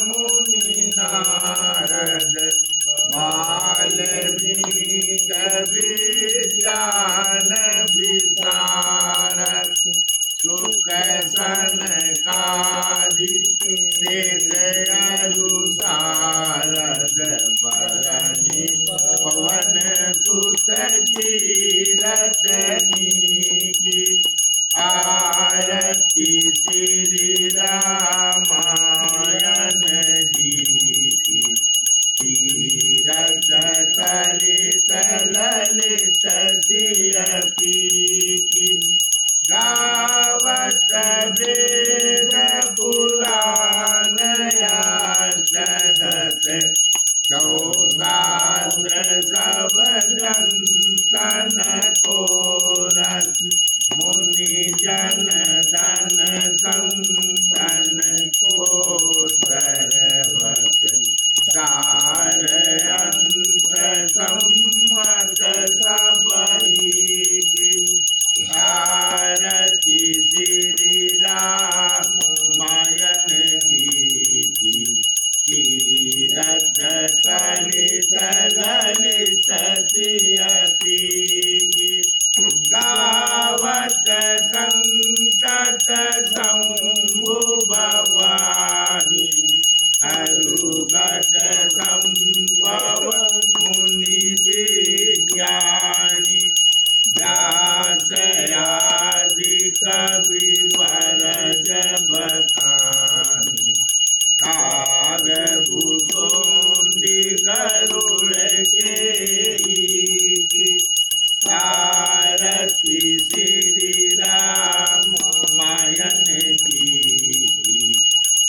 मुनि नारद, वाल्मीकि विज्ञान अरु शारद बरनी पवन सुत कीरतनी की आरती श्री रामायण जी की तीरथ कलित ललित सियपी की गावत वेद पुराण सदस चौशास्त्र सब ग्रंथन को रस मुनि जन धन संतन को सर्वत सार अंश सम्मत सबही आरती श्री रामायण जी की कीरत कलित ललित सियपी की गावत संतत शंभु भवानी अरुगत संभव मुनि विज्ञानी व्यास आदि कवि वरज बखानी कागभूषोंडि गरुड़ के आरती श्री रामायण की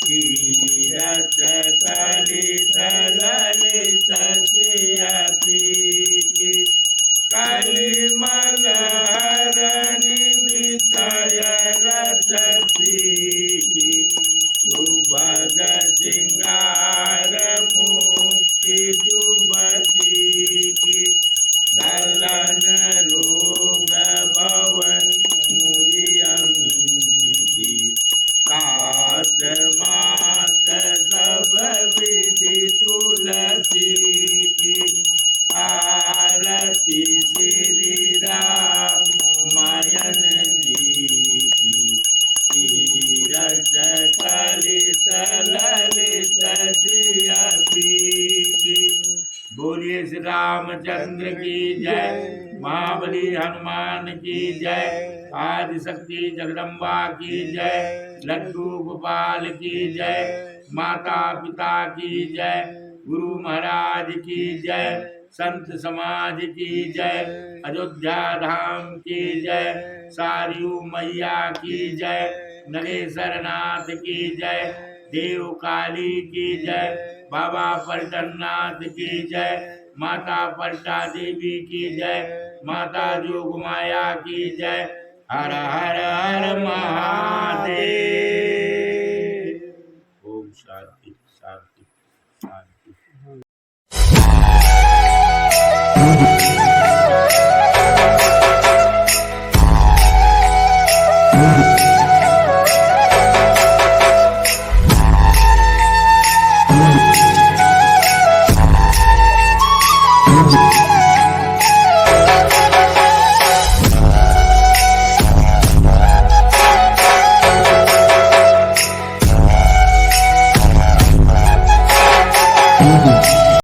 कीरत कलित ललित सियपी की कलिमल हरनि विषय रस पीकी सुभग सिंगार मुक्ति जुबती की दलन रोग भवन मुरियमी कात मात सब विधि तुलसी की आरती श्री रामायण जी की कीरत कलित ललित सियपी की बोलिए श्री रामचंद्र की जय। महाबली हनुमान की जय। आदिशक्ति जगदम्बा की जय। लड्डू गोपाल की जय। माता पिता की जय। गुरु महाराज की जय। संत समाज की जय। अयोध्या धाम की जय। सारियू मैया की जय। नरेश्वर नाथ की जय। देव काली की जय। बाबा पलटननाथ की जय। माता पलटा देवी की जय। माता जोगमाया की जय। हर हर हर महादेव। ओम शांति शांति शांति।